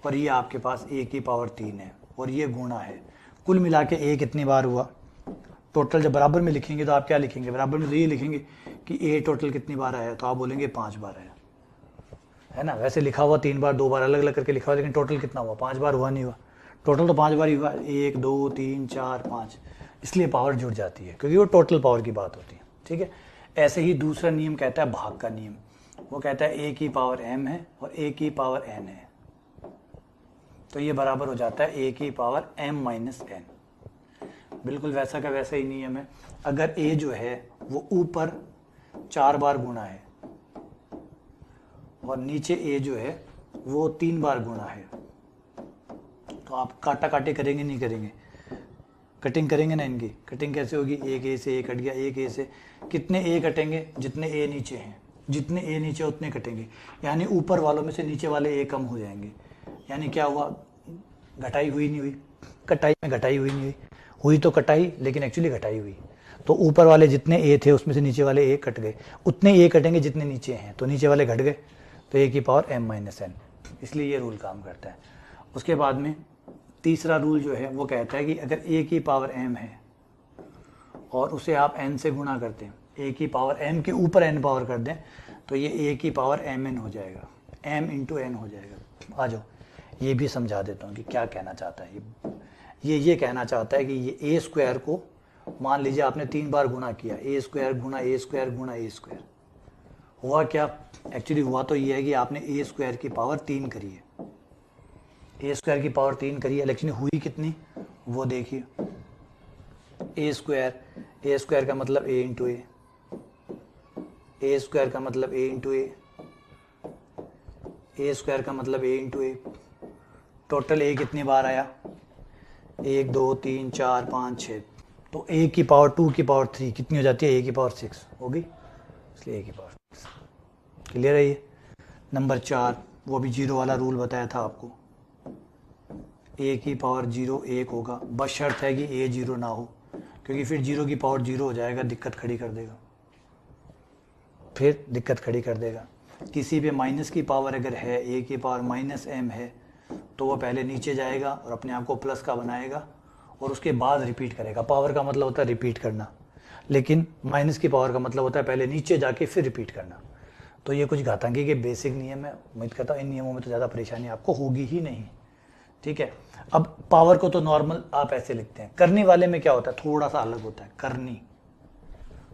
और ये आपके पास a की पावर 3 है और ये गुणा है। कुल मिला के a कितनी बार हुआ, टोटल जब बराबर में लिखेंगे तो आप क्या लिखेंगे, बराबर में तो ये लिखेंगे कि a टोटल कितनी बार आया, तो आप बोलेंगे 5 बार आया, है ना। वैसे लिखा हुआ 3 बार 2 बार अलग अलग करके लिखा हुआ, लेकिन टोटल कितना हुआ, 5 बार हुआ नहीं हुआ, टोटल तो 5 बार ही हुआ, 1 2 3 4 5, इसलिए पावर जुड़ जाती है क्योंकि वो टोटल पावर की बात होती है। ठीक है, ऐसे ही दूसरा नियम कहता है भाग का नियम। वो कहता है a की पावर m है और a की पावर n है, तो ये बराबर हो जाता है a की पावर m माइनस n। बिल्कुल वैसा का वैसा ही नियम है। अगर a जो है वो ऊपर 4 बार गुणा है और नीचे a जो है वो 3 बार गुणा है, तो आप काटा काटी करेंगे नहीं करेंगे, कटिंग करेंगे ना। इनकी कटिंग कैसे होगी, एक ए से ए कट गया, एक ए से कितने ए कटेंगे, जितने ए नीचे हैं, जितने ए नीचे उतने कटेंगे, यानी ऊपर वालों में से नीचे वाले ए कम हो जाएंगे। यानी क्या हुआ, घटाई हुई नहीं हुई, कटाई में घटाई हुई नहीं हुई, हुई तो कटाई लेकिन एक्चुअली घटाई हुई। तो ऊपर वाले जितने ए थे उसमें से नीचे वाले ए कट गए, उतने ए कटेंगे जितने नीचे हैं, तो नीचे वाले घट गए, तो ए की पावर m माइनस n। इसलिए ये रूल काम करता है। उसके बाद में तीसरा रूल जो है वो कहता है कि अगर a की पावर m है और उसे आप n से गुणा करते हैं, a की पावर m के ऊपर n पावर कर दें, तो ये a की पावर mn हो जाएगा, m इंटू n हो जाएगा। आ जाओ ये भी समझा देता हूँ कि क्या कहना चाहता है। ये कहना चाहता है कि ये a स्क्वायर को मान लीजिए आपने 3 बार गुणा किया, a स्क्वायर गुणा a स्क्वायर गुणा a स्क्वायर, हुआ क्या, एक्चुअली हुआ तो ये है कि आपने a स्क्वायर की पावर 3 करी है, a स्क्वायर की पावर 3 करी है, लेकिन हुई कितनी वो देखिए, a स्क्वायर का मतलब a इंटू a स्क्वायर का मतलब a इंटू a स्क्वायर का मतलब a into a। Total a कितनी बार आया, 1 2 3 4 5 6, तो a की पावर 2 की पावर 3 कितनी हो जाती है, a की पावर 6 होगी, इसलिए a की पावर 6। क्लियर है ये। नंबर 4 वो भी जीरो वाला रूल बताया था आपको, a की पावर 0 1 होगा, बस शर्त है कि a 0 ना हो, क्योंकि फिर 0 की पावर 0 हो जाएगा, दिक्कत खड़ी कर देगा, फिर दिक्कत खड़ी कर देगा। किसी पे माइनस की पावर अगर है, ए की पावर माइनस एम है, तो वो पहले नीचे जाएगा और अपने आप को प्लस का बनाएगा और उसके बाद रिपीट करेगा। पावर का मतलब होता है रिपीट करना, लेकिन माइनस की पावर का मतलब होता है पहले नीचे जाके फिर रिपीट करना। तो ये कुछ घातांकी के बेसिक नियम है। उम्मीद करता हूँ इन नियमों में तो ज़्यादा परेशानी आपको होगी ही नहीं। ठीक है, अब पावर को तो नॉर्मल आप ऐसे लिखते हैं। करनी वाले में क्या होता है, थोड़ा सा अलग होता है।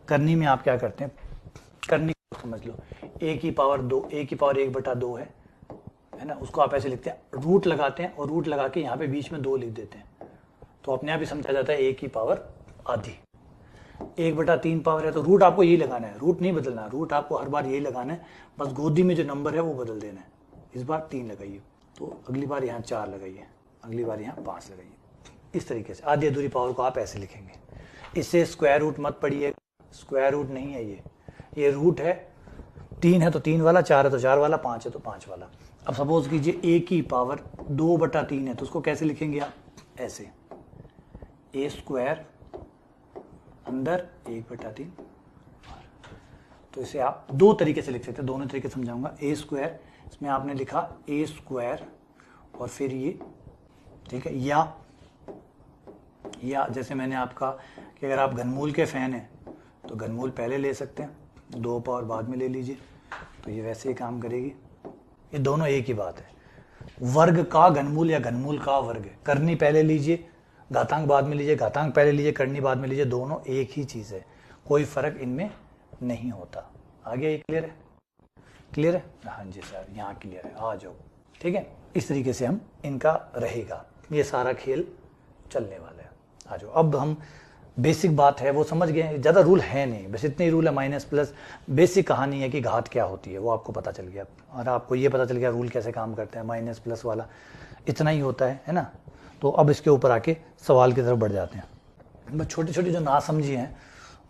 करनी में आप क्या करते हैं, करनी समझ लो, ए की पावर 2, ए की पावर 1/2 है ना, उसको आप ऐसे लिखते हैं, रूट लगाते हैं और रूट लगा के यहाँ पे बीच में 2 लिख देते हैं, तो अपने आप ही समझा जाता है ए की पावर आधी। 1/3 पावर है तो रूट आपको यही लगाना है, रूट नहीं बदलना, रूट आपको हर बार यही लगाना है, बस गोदी में जो नंबर है वो बदल देना है। इस बार 3 लगाइए, तो अगली बार यहाँ 4 लगाइए, अगली बार यहाँ 5 लगाइए। इस तरीके से आधी अधूरी पावर को आप ऐसे लिखेंगे। इससे स्क्वायर रूट मत पढ़िए, स्क्वायर रूट नहीं है ये रूट है। 3 है तो 3 वाला, 4 है तो 4 वाला, 5 है तो 5 वाला। अब सपोज कीजिए ए की पावर 2/3 है, तो उसको कैसे लिखेंगे आप, ऐसे, ए स्क्वायर अंदर 1/3। तो इसे आप 2 तरीके से लिख सकते हैं, दोनों तरीके समझाऊंगा। ए स्क्वायर, इसमें आपने लिखा ए स्क्वायर और फिर ये, ठीक है, या जैसे मैंने आपका कि अगर आप घनमूल के फैन हैं तो घनमूल पहले ले सकते हैं, 2 पावर बाद में ले लीजिए, तो ये वैसे ही काम करेगी। ये दोनों एक ही बात है। वर्ग का घनमूल या घनमूल का वर्ग, करनी पहले लीजिए, घातांक बाद में लीजिए, घातांक पहले लीजिए, करनी बाद में लीजिए, दोनों एक ही चीज है, कोई फर्क इनमें नहीं होता। आगे ये क्लियर है? क्लियर है? हाँ जी सर, यहाँ क्लियर है, आ जाओ। ठीक है, इस तरीके से हम इनका रहेगा, ये सारा खेल चलने वाला है। आ जाओ, अब हम बेसिक बात है वो समझ गए, ज़्यादा रूल है नहीं, बस इतने ही रूल है, माइनस प्लस। बेसिक कहानी है कि घात क्या होती है वो आपको पता चल गया, और आपको ये पता चल गया रूल कैसे काम करते हैं, माइनस प्लस वाला इतना ही होता है ना। तो अब इसके ऊपर आके सवाल की तरफ बढ़ जाते हैं। बस छोटी छोटी जो नासमझी हैं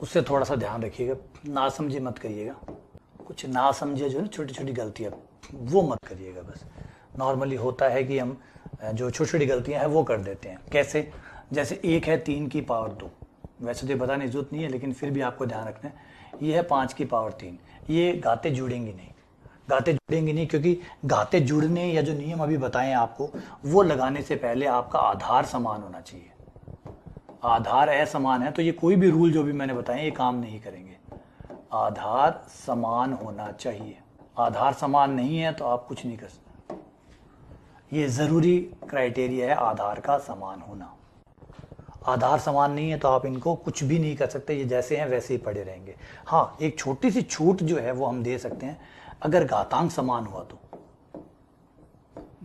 उससे थोड़ा सा ध्यान रखिएगा, नासमझी मत करिएगा, कुछ नासमझे जो है छोटी छोटी गलतियाँ वो मत करिएगा। बस नॉर्मली होता है कि हम जो छोटी छोटी गलतियाँ हैं वो कर देते हैं। कैसे, जैसे 1 है 3 की पावर 2, वैसे तो बताने की जरूरत नहीं है लेकिन फिर भी आपको ध्यान रखना है। ये है 5 की पावर 3, ये घाते जुड़ेंगी नहीं, घाते जुड़ेंगी नहीं, क्योंकि घाते जुड़ने या जो नियम अभी बताएं आपको वो लगाने से पहले आपका आधार समान होना चाहिए। आधार असमान है तो ये कोई भी रूल जो भी मैंने बताए ये काम नहीं करेंगे। आधार समान होना चाहिए, आधार समान नहीं है तो आप कुछ नहीं कर सकते। ये जरूरी क्राइटेरिया है आधार का समान होना। आधार समान नहीं है तो आप इनको कुछ भी नहीं कर सकते, ये जैसे हैं वैसे ही पड़े रहेंगे। हाँ, एक छोटी सी छूट जो है वो हम दे सकते हैं, अगर घातांक समान हुआ तो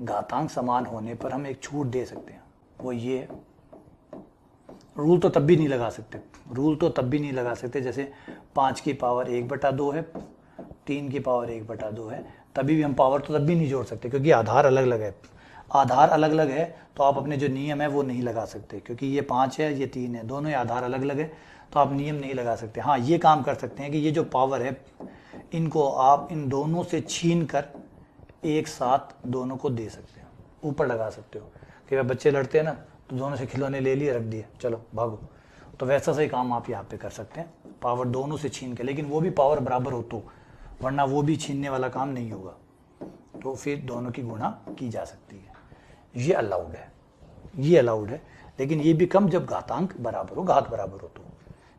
घातांक समान होने पर हम एक छूट दे सकते हैं, वो ये रूल तो तब भी नहीं लगा सकते, रूल तो तब भी नहीं लगा सकते जैसे 5 की पावर 1/2 है, 3 की पावर 1/2 है, तभी भी हम पावर तो तब भी नहीं जोड़ सकते क्योंकि आधार अलग अलग है। आधार अलग अलग है तो आप अपने जो नियम है वो नहीं लगा सकते, क्योंकि ये 5 है ये 3 है, दोनों ही आधार अलग अलग है तो आप नियम नहीं लगा सकते। हाँ, ये काम कर सकते हैं कि ये जो पावर है इनको आप इन दोनों से छीन कर एक साथ दोनों को दे सकते हो, ऊपर लगा सकते हो। कि बच्चे लड़ते हैं ना तो दोनों से खिलौने ले लिए, रख दिए, चलो भागो, तो वैसा सही काम आप यहाँ पे कर सकते हैं, पावर दोनों से छीन के, लेकिन वो भी पावर बराबर हो तो, वरना वो भी छीनने वाला काम नहीं होगा, तो फिर दोनों की गुणा की जा सकती है। ये अलाउड है, ये अलाउड है, लेकिन ये भी कम जब घातांक बराबर हो, घात बराबर हो तो।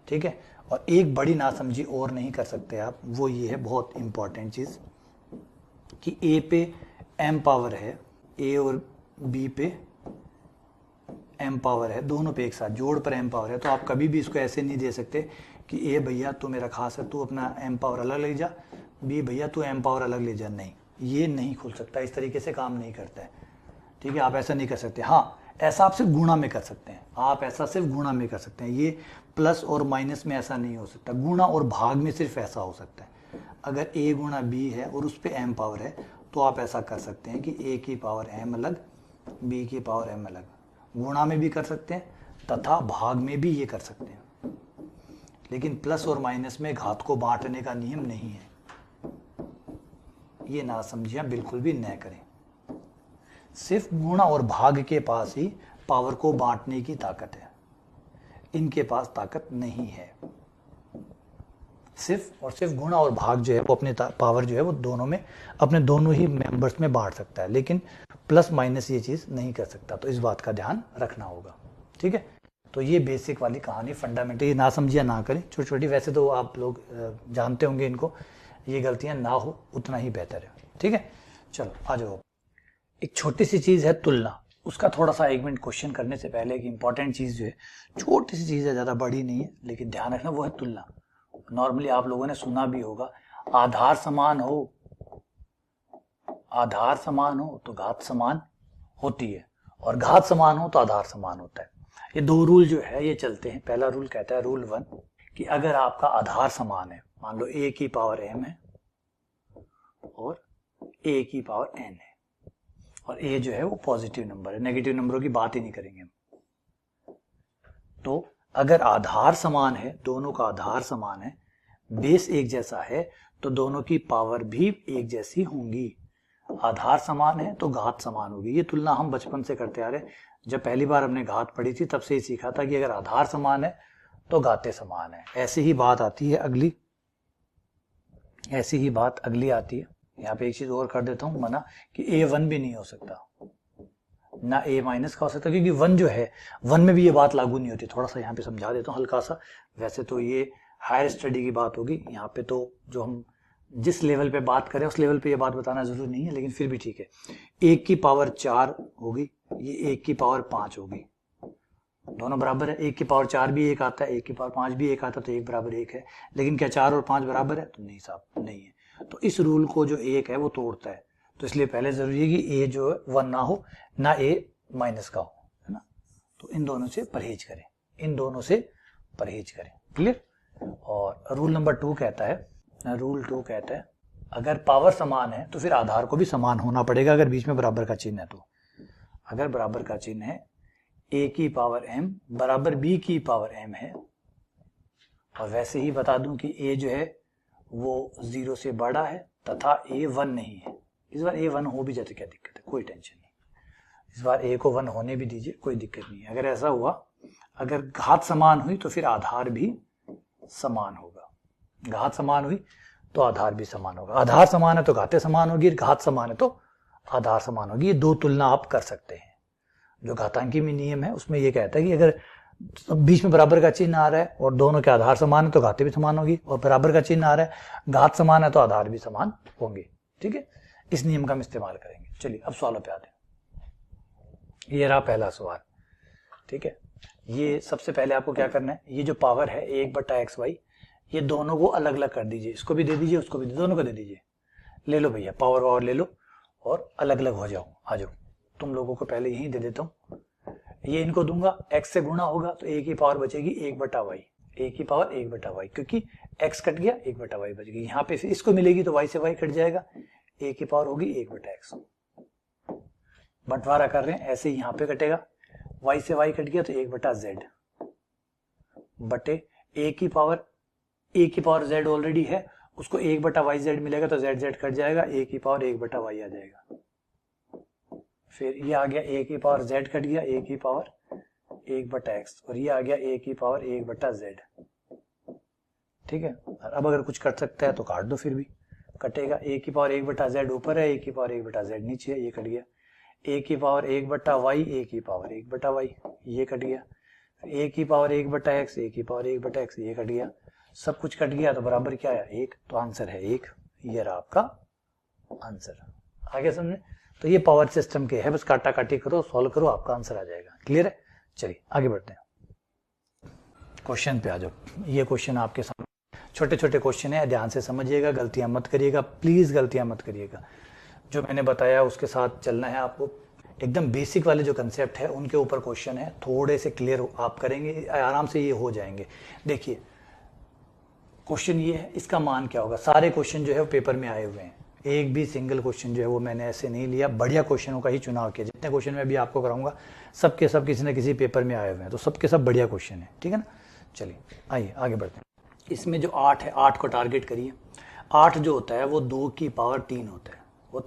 ठीक है, और एक बड़ी नासमझी और नहीं कर सकते आप, वो ये है बहुत इंपॉर्टेंट चीज़ कि ए पे एम पावर है, ए और बी पे एम पावर है, दोनों पे एक साथ जोड़ पर एम पावर है, तो आप कभी भी इसको ऐसे नहीं दे सकते कि ए भैया तू मेरा खास है, तू अपना एम पावर अलग ले जा, बी भैया तू एम पावर अलग ले जा, नहीं, ये नहीं खुल सकता, इस तरीके से काम नहीं करता है। ठीक है, आप ऐसा नहीं कर सकते। हाँ, ऐसा आप सिर्फ गुणा में कर सकते हैं, आप ऐसा सिर्फ गुणा में कर सकते हैं, ये प्लस और माइनस में ऐसा नहीं हो सकता। गुणा और भाग में सिर्फ ऐसा हो सकता है, अगर a गुणा b है और उस पर m पावर है तो आप ऐसा कर सकते हैं कि a की पावर m अलग, b की पावर m अलग, गुणा में भी कर सकते हैं तथा भाग में भी ये कर सकते हैं, लेकिन प्लस और माइनस में घात को बांटने का नियम नहीं है, ये नासमझियां बिल्कुल भी न करें। सिर्फ गुणा और भाग के पास ही पावर को बांटने की ताकत है, इनके पास ताकत नहीं है। सिर्फ और सिर्फ गुणा और भाग जो है वो अपने पावर जो है वो दोनों में, अपने दोनों ही मेंबर्स में बांट सकता है, लेकिन प्लस माइनस ये चीज़ नहीं कर सकता। तो इस बात का ध्यान रखना होगा, ठीक है। तो ये बेसिक वाली कहानी, फंडामेंटल, ये ना समझिया ना करें, छोटी छोटी, वैसे तो आप लोग जानते होंगे इनको, ये गलतियां ना हो उतना ही बेहतर है, ठीक है। चलो आ जाओ। एक छोटी सी चीज़ है तुलना, उसका थोड़ा सा 1 मिनट क्वेश्चन करने से पहले एक इंपॉर्टेंट चीज़ जो है, छोटी सी चीज़ है, ज़्यादा बड़ी नहीं है, लेकिन ध्यान रखना, वो है तुलना। नॉर्मली आप लोगों ने सुना भी होगा, आधार समान हो, आधार समान हो तो घात समान होती है, और घात समान हो तो आधार समान होता है। ये 2 रूल जो है ये चलते हैं। पहला रूल कहता है, रूल 1, कि अगर आपका आधार समान है, मान लो a की पावर m है और a की पावर n है, और a जो है वो पॉजिटिव नंबर है, नेगेटिव नंबरों की बात ही नहीं करेंगे हम। तो अगर आधार समान है, दोनों का आधार समान है, बेस एक जैसा है, तो दोनों की पावर भी एक जैसी होंगी। आधार समान है तो घात समान होगी। ये तुलना हम बचपन से करते आ रहे, जब पहली बार हमने घात पढ़ी थी तब से ही सीखा था कि अगर आधार समान है तो घातें समान है। ऐसी ही बात आती है अगली, ऐसी ही बात अगली आती है। यहाँ पे एक चीज और कर देता हूं मना, कि a1 भी नहीं हो सकता, ना a माइनस का हो सकता, क्योंकि 1 जो है, 1 में भी ये बात लागू नहीं होती। थोड़ा सा यहाँ पे समझा देता हूँ हल्का सा, वैसे तो ये हायर स्टडी की बात होगी, यहाँ पे तो जो हम जिस लेवल पे बात करें उस लेवल पे ये बात बताना जरूरी नहीं है, लेकिन फिर भी ठीक है। 1 की पावर 4 होगी, ये 1 की पावर 5 होगी, दोनों बराबर है। 1 की पावर 4 भी 1 आता है, 1 की पावर 5 भी 1 आता है, तो 1 बराबर 1 है। लेकिन क्या 4 और 5 बराबर है? तो नहीं साहब, नहीं है। तो इस रूल को जो 1 है वो तोड़ता है, तो इसलिए पहले जरूरी है कि a जो है 1 ना हो, ना a माइनस का हो, है ना। तो इन दोनों से परहेज करें, इन दोनों से परहेज करें, क्लियर। और रूल नंबर 2 कहता है, रूल 2 कहता है, अगर पावर समान है तो फिर आधार को भी समान होना पड़ेगा, अगर बीच में बराबर का चिन्ह है तो। अगर बराबर का चिन्ह है, a की पावर m बराबर b की पावर m है, और वैसे ही बता दूं कि a जो है वो 0 से बड़ा है तथा a 1 नहीं है। इस बार a 1 हो भी जाते क्या दिक्कत है, कोई टेंशन नहीं, इस बार a को 1 होने भी दीजिए, कोई दिक्कत नहीं है। अगर ऐसा हुआ, अगर घात समान हुई तो फिर आधार भी समान होगा, घात समान हुई तो आधार भी समान होगा। आधार समान है तो घातें समान होगी, घात समान है तो आधार समान होगी। ये 2 तुलना आप कर सकते हैं। जो घातांकी में नियम है उसमें ये कहता है कि अगर बीच में बराबर का चिन्ह आ रहा है और दोनों के आधार समान है तो घातें भी समान होगी, और बराबर का चिन्ह आ रहा है, घात समान है तो आधार भी समान होंगे, ठीक है। इस नियम का हम इस्तेमाल करेंगे। चलिए अब सवालों पे आते हैं। ये रहा पहला सवाल, ठीक है। ये सबसे पहले आपको क्या करना है, ये जो पावर है 1/xy, ये दोनों को अलग अलग कर दीजिए, इसको भी दे दीजिए, उसको भी, दोनों को दे दीजिए। ले लो भैया, पावर और ले लो और अलग अलग हो जाओ, आ जाओ। तुम लोगों को पहले यही दे देता हूँ, ये इनको दूंगा, x से गुणा होगा तो a की पावर बचेगी 1/y, a की पावर 1/y, क्योंकि x कट गया, 1/y बच गई। यहाँ पे फिर इसको मिलेगी तो y से y कट जाएगा, a की पावर होगी 1/x। बंटवारा कर रहे हैं, ऐसे ही यहाँ पे कटेगा, y से y कट गया तो 1/z बटे a की पावर z ऑलरेडी है, उसको 1/yz मिलेगा तो z कट जाएगा, a की पावर 1/y आ जाएगा। फिर ये आ गया a की पावर z कट गया, a की पावर 1/x, और ये आ गया a की पावर 1/z, ठीक है। अब अगर कुछ कट सकता है तो काट दो, फिर भी कटेगा। a की पावर 1/z ऊपर है, a की पावर 1/z नीचे है, ये कट गया। a की पावर 1/y, a की पावर 1/y, ये कट गया। a की पावर 1/x, a की पावर 1/x, ये कट गया। सब कुछ कट गया तो बराबर क्या है, 1, तो आंसर है 1। ये रहा आपका आंसर। आगे समझे? तो ये पावर सिस्टम के है, बस काटा काटी करो, सॉल्व करो, आपका आंसर आ जाएगा। क्लियर है? चलिए आगे बढ़ते हैं, क्वेश्चन पे आ जाओ। ये क्वेश्चन आपके सामने, छोटे छोटे क्वेश्चन है, ध्यान से समझिएगा, गलतियां मत करिएगा, प्लीज गलतियां मत करिएगा। जो मैंने बताया उसके साथ चलना है आपको। एकदम बेसिक वाले जो कंसेप्ट है उनके ऊपर क्वेश्चन है, थोड़े से क्लियर आप करेंगे, आराम से ये हो जाएंगे। देखिए क्वेश्चन ये है, इसका मान क्या होगा। सारे क्वेश्चन जो है वो पेपर में आए हुए हैं, एक भी सिंगल क्वेश्चन जो है वो मैंने ऐसे नहीं लिया, बढ़िया क्वेश्चनों का ही चुनाव किया। जितने क्वेश्चन मैं अभी आपको कराऊंगा सबके सब किसी न किसी पेपर में आए हुए हैं, तो सबके सब बढ़िया क्वेश्चन है, ठीक है ना। चलिए आइए आगे बढ़ते हैं। इसमें जो 8 है, 8 को टारगेट करिए। 8 जो होता है वो 2 की पावर 3 होता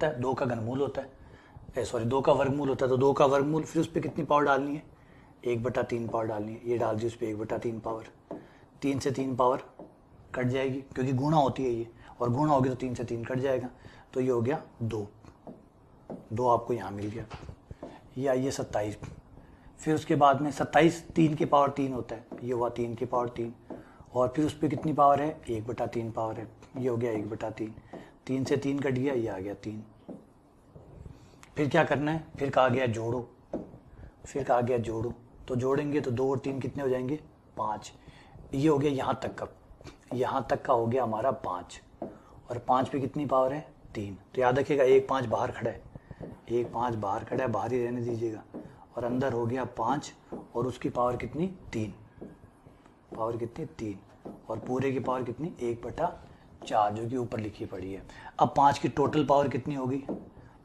है, 2 का घनमूल होता है, सॉरी 2 का वर्गमूल होता है, तो 2 का वर्गमूल, फिर उस पर कितनी पावर डालनी है, 1/3 पावर डालनी है। ये डाल दी उस पर 1/3 पावर, 3 से 3 पावर कट जाएगी क्योंकि गुणा होती है ये, और गुणा होगी तो 3 से 3 कट जाएगा, तो ये हो गया 2, 2 आपको यहाँ मिल गया। या ये 27, फिर उसके बाद में 27 3 की पावर 3 होता है, ये हुआ 3 की पावर 3, और फिर उस पर कितनी पावर है, 1/3 पावर है, ये हो गया 1/3, 3 से 3 कट गया, ये आ गया 3। फिर क्या करना है, फिर कहा गया जोड़ो, फिर कहा गया जोड़ो, तो जोड़ेंगे तो 2 और 3 कितने हो जाएंगे, 5। ये हो गया यहाँ तक का, यहाँ तक का हो गया हमारा 5, और 5 पे कितनी पावर है, 3। तो याद रखिएगा 1 5 बाहर खड़ा है, 1 5 बाहर खड़ा है, बाहर ही रहने दीजिएगा, और अंदर हो गया 5, और उसकी पावर कितनी, 3, पावर कितनी, 3, और पूरे की पावर कितनी, 1/4 जो कि ऊपर लिखी पड़ी है। अब 5 की टोटल पावर कितनी होगी,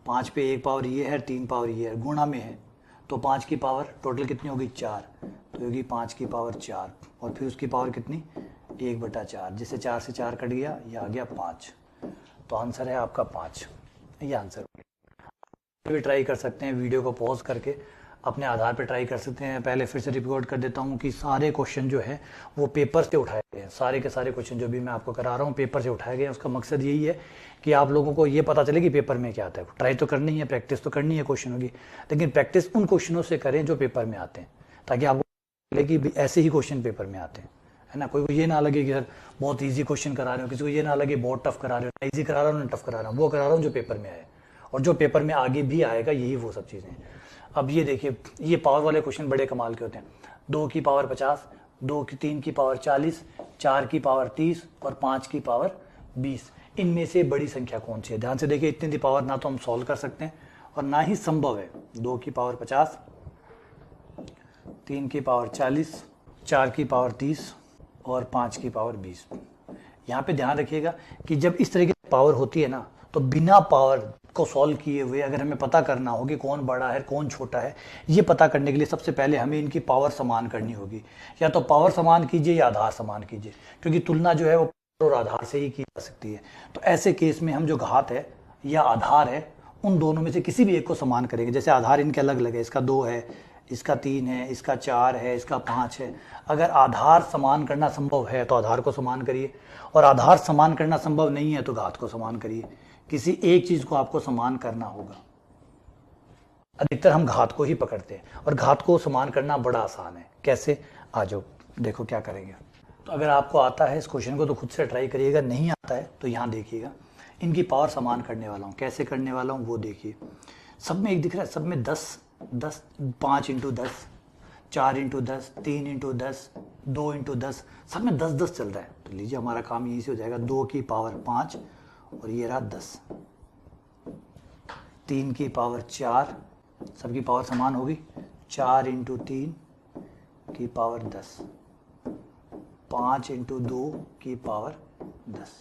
5 पे 1 पावर ये है, 3 पावर ये है, गुणा में है, तो 5 की पावर टोटल कितनी होगी, 4, तो होगी 5 की पावर 4, और फिर उसकी पावर कितनी, 1/4, जिससे 4 से 4 कट गया, ये आ गया 5। तो आंसर है आपका 5, ये आंसर। भी ट्राई कर सकते हैं, वीडियो को पॉज करके अपने आधार पे ट्राई कर सकते हैं। पहले फिर से रिकॉर्ड कर देता हूँ कि सारे क्वेश्चन जो है वो पेपर से उठाए गए हैं, सारे के सारे क्वेश्चन जो भी मैं आपको करा रहा हूँ पेपर से उठाए गए हैं। उसका मकसद यही है कि आप लोगों को ये पता चले कि पेपर में क्या आता है। ट्राई तो करनी है, प्रैक्टिस तो करनी है क्वेश्चनों की, लेकिन प्रैक्टिस उन क्वेश्चनों से करें जो पेपर में आते हैं, ताकि आपको लगे कि ऐसे ही क्वेश्चन पेपर में आते हैं, है ना। कोई को ये ना लगे कि सर बहुत ईजी क्वेश्चन करा रहे हो, किसी को ये ना लगे बहुत टफ करा रहे हो, ईजी करा रहा हूँ ना टफ करा रहा हूँ, वो करा रहा हूँ जो पेपर में आए, और जो पेपर में आगे भी आएगा, यही वो सब चीज़ें हैं। अब ये देखिए, ये पावर वाले क्वेश्चन बड़े कमाल के होते हैं। 2 की पावर 50, 3 की पावर 40, 4 की पावर 30 और 5 की पावर 20, इनमें से बड़ी संख्या कौन सी है। ध्यान से देखिए, इतनी दी पावर ना तो हम सॉल्व कर सकते हैं और ना ही संभव है। 2 की पावर 50, 3 की पावर 40, 4 की पावर 30 और 5 की पावर 20। यहाँ पे ध्यान रखिएगा कि जब इस तरह की पावर होती है ना, तो बिना पावर को सॉल्व किए हुए अगर हमें पता करना हो कि कौन बड़ा है कौन छोटा है, ये पता करने के लिए सबसे पहले हमें इनकी पावर समान करनी होगी। या तो पावर समान कीजिए या आधार समान कीजिए, क्योंकि तुलना जो है वो पावर और आधार से ही की जा सकती है। तो ऐसे केस में हम जो घात है या आधार है, उन दोनों में से किसी भी एक को समान करेंगे। जैसे आधार इनके अलग अलग है, इसका 2 है, इसका 3 है, इसका 4 है, इसका 5 है। अगर आधार समान करना संभव है तो आधार को समान करिए, और आधार समान करना संभव नहीं है तो घात को समान करिए। किसी एक चीज को आपको समान करना होगा। अधिकतर हम घात को ही पकड़ते हैं, और घात को समान करना बड़ा आसान है। कैसे, आ जाओ देखो क्या करेंगे। तो अगर आपको आता है इस क्वेश्चन को तो खुद से ट्राई करिएगा, नहीं आता है तो यहाँ देखिएगा, इनकी पावर समान करने वाला हूँ। कैसे करने वाला हूँ वो देखिए। सब में एक दिख रहा है, सब में 10, 5 × 10, 4 × 10, 3 × 10, 2 × 10, सब में 10 10 चल रहा है। तो लीजिए, हमारा काम यहीं से हो जाएगा। 2 की पावर 5 और ये रहा 10, 3 की पावर 4, सबकी पावर समान होगी, 4 × 3 की पावर 10, 5 × 2 की पावर 10।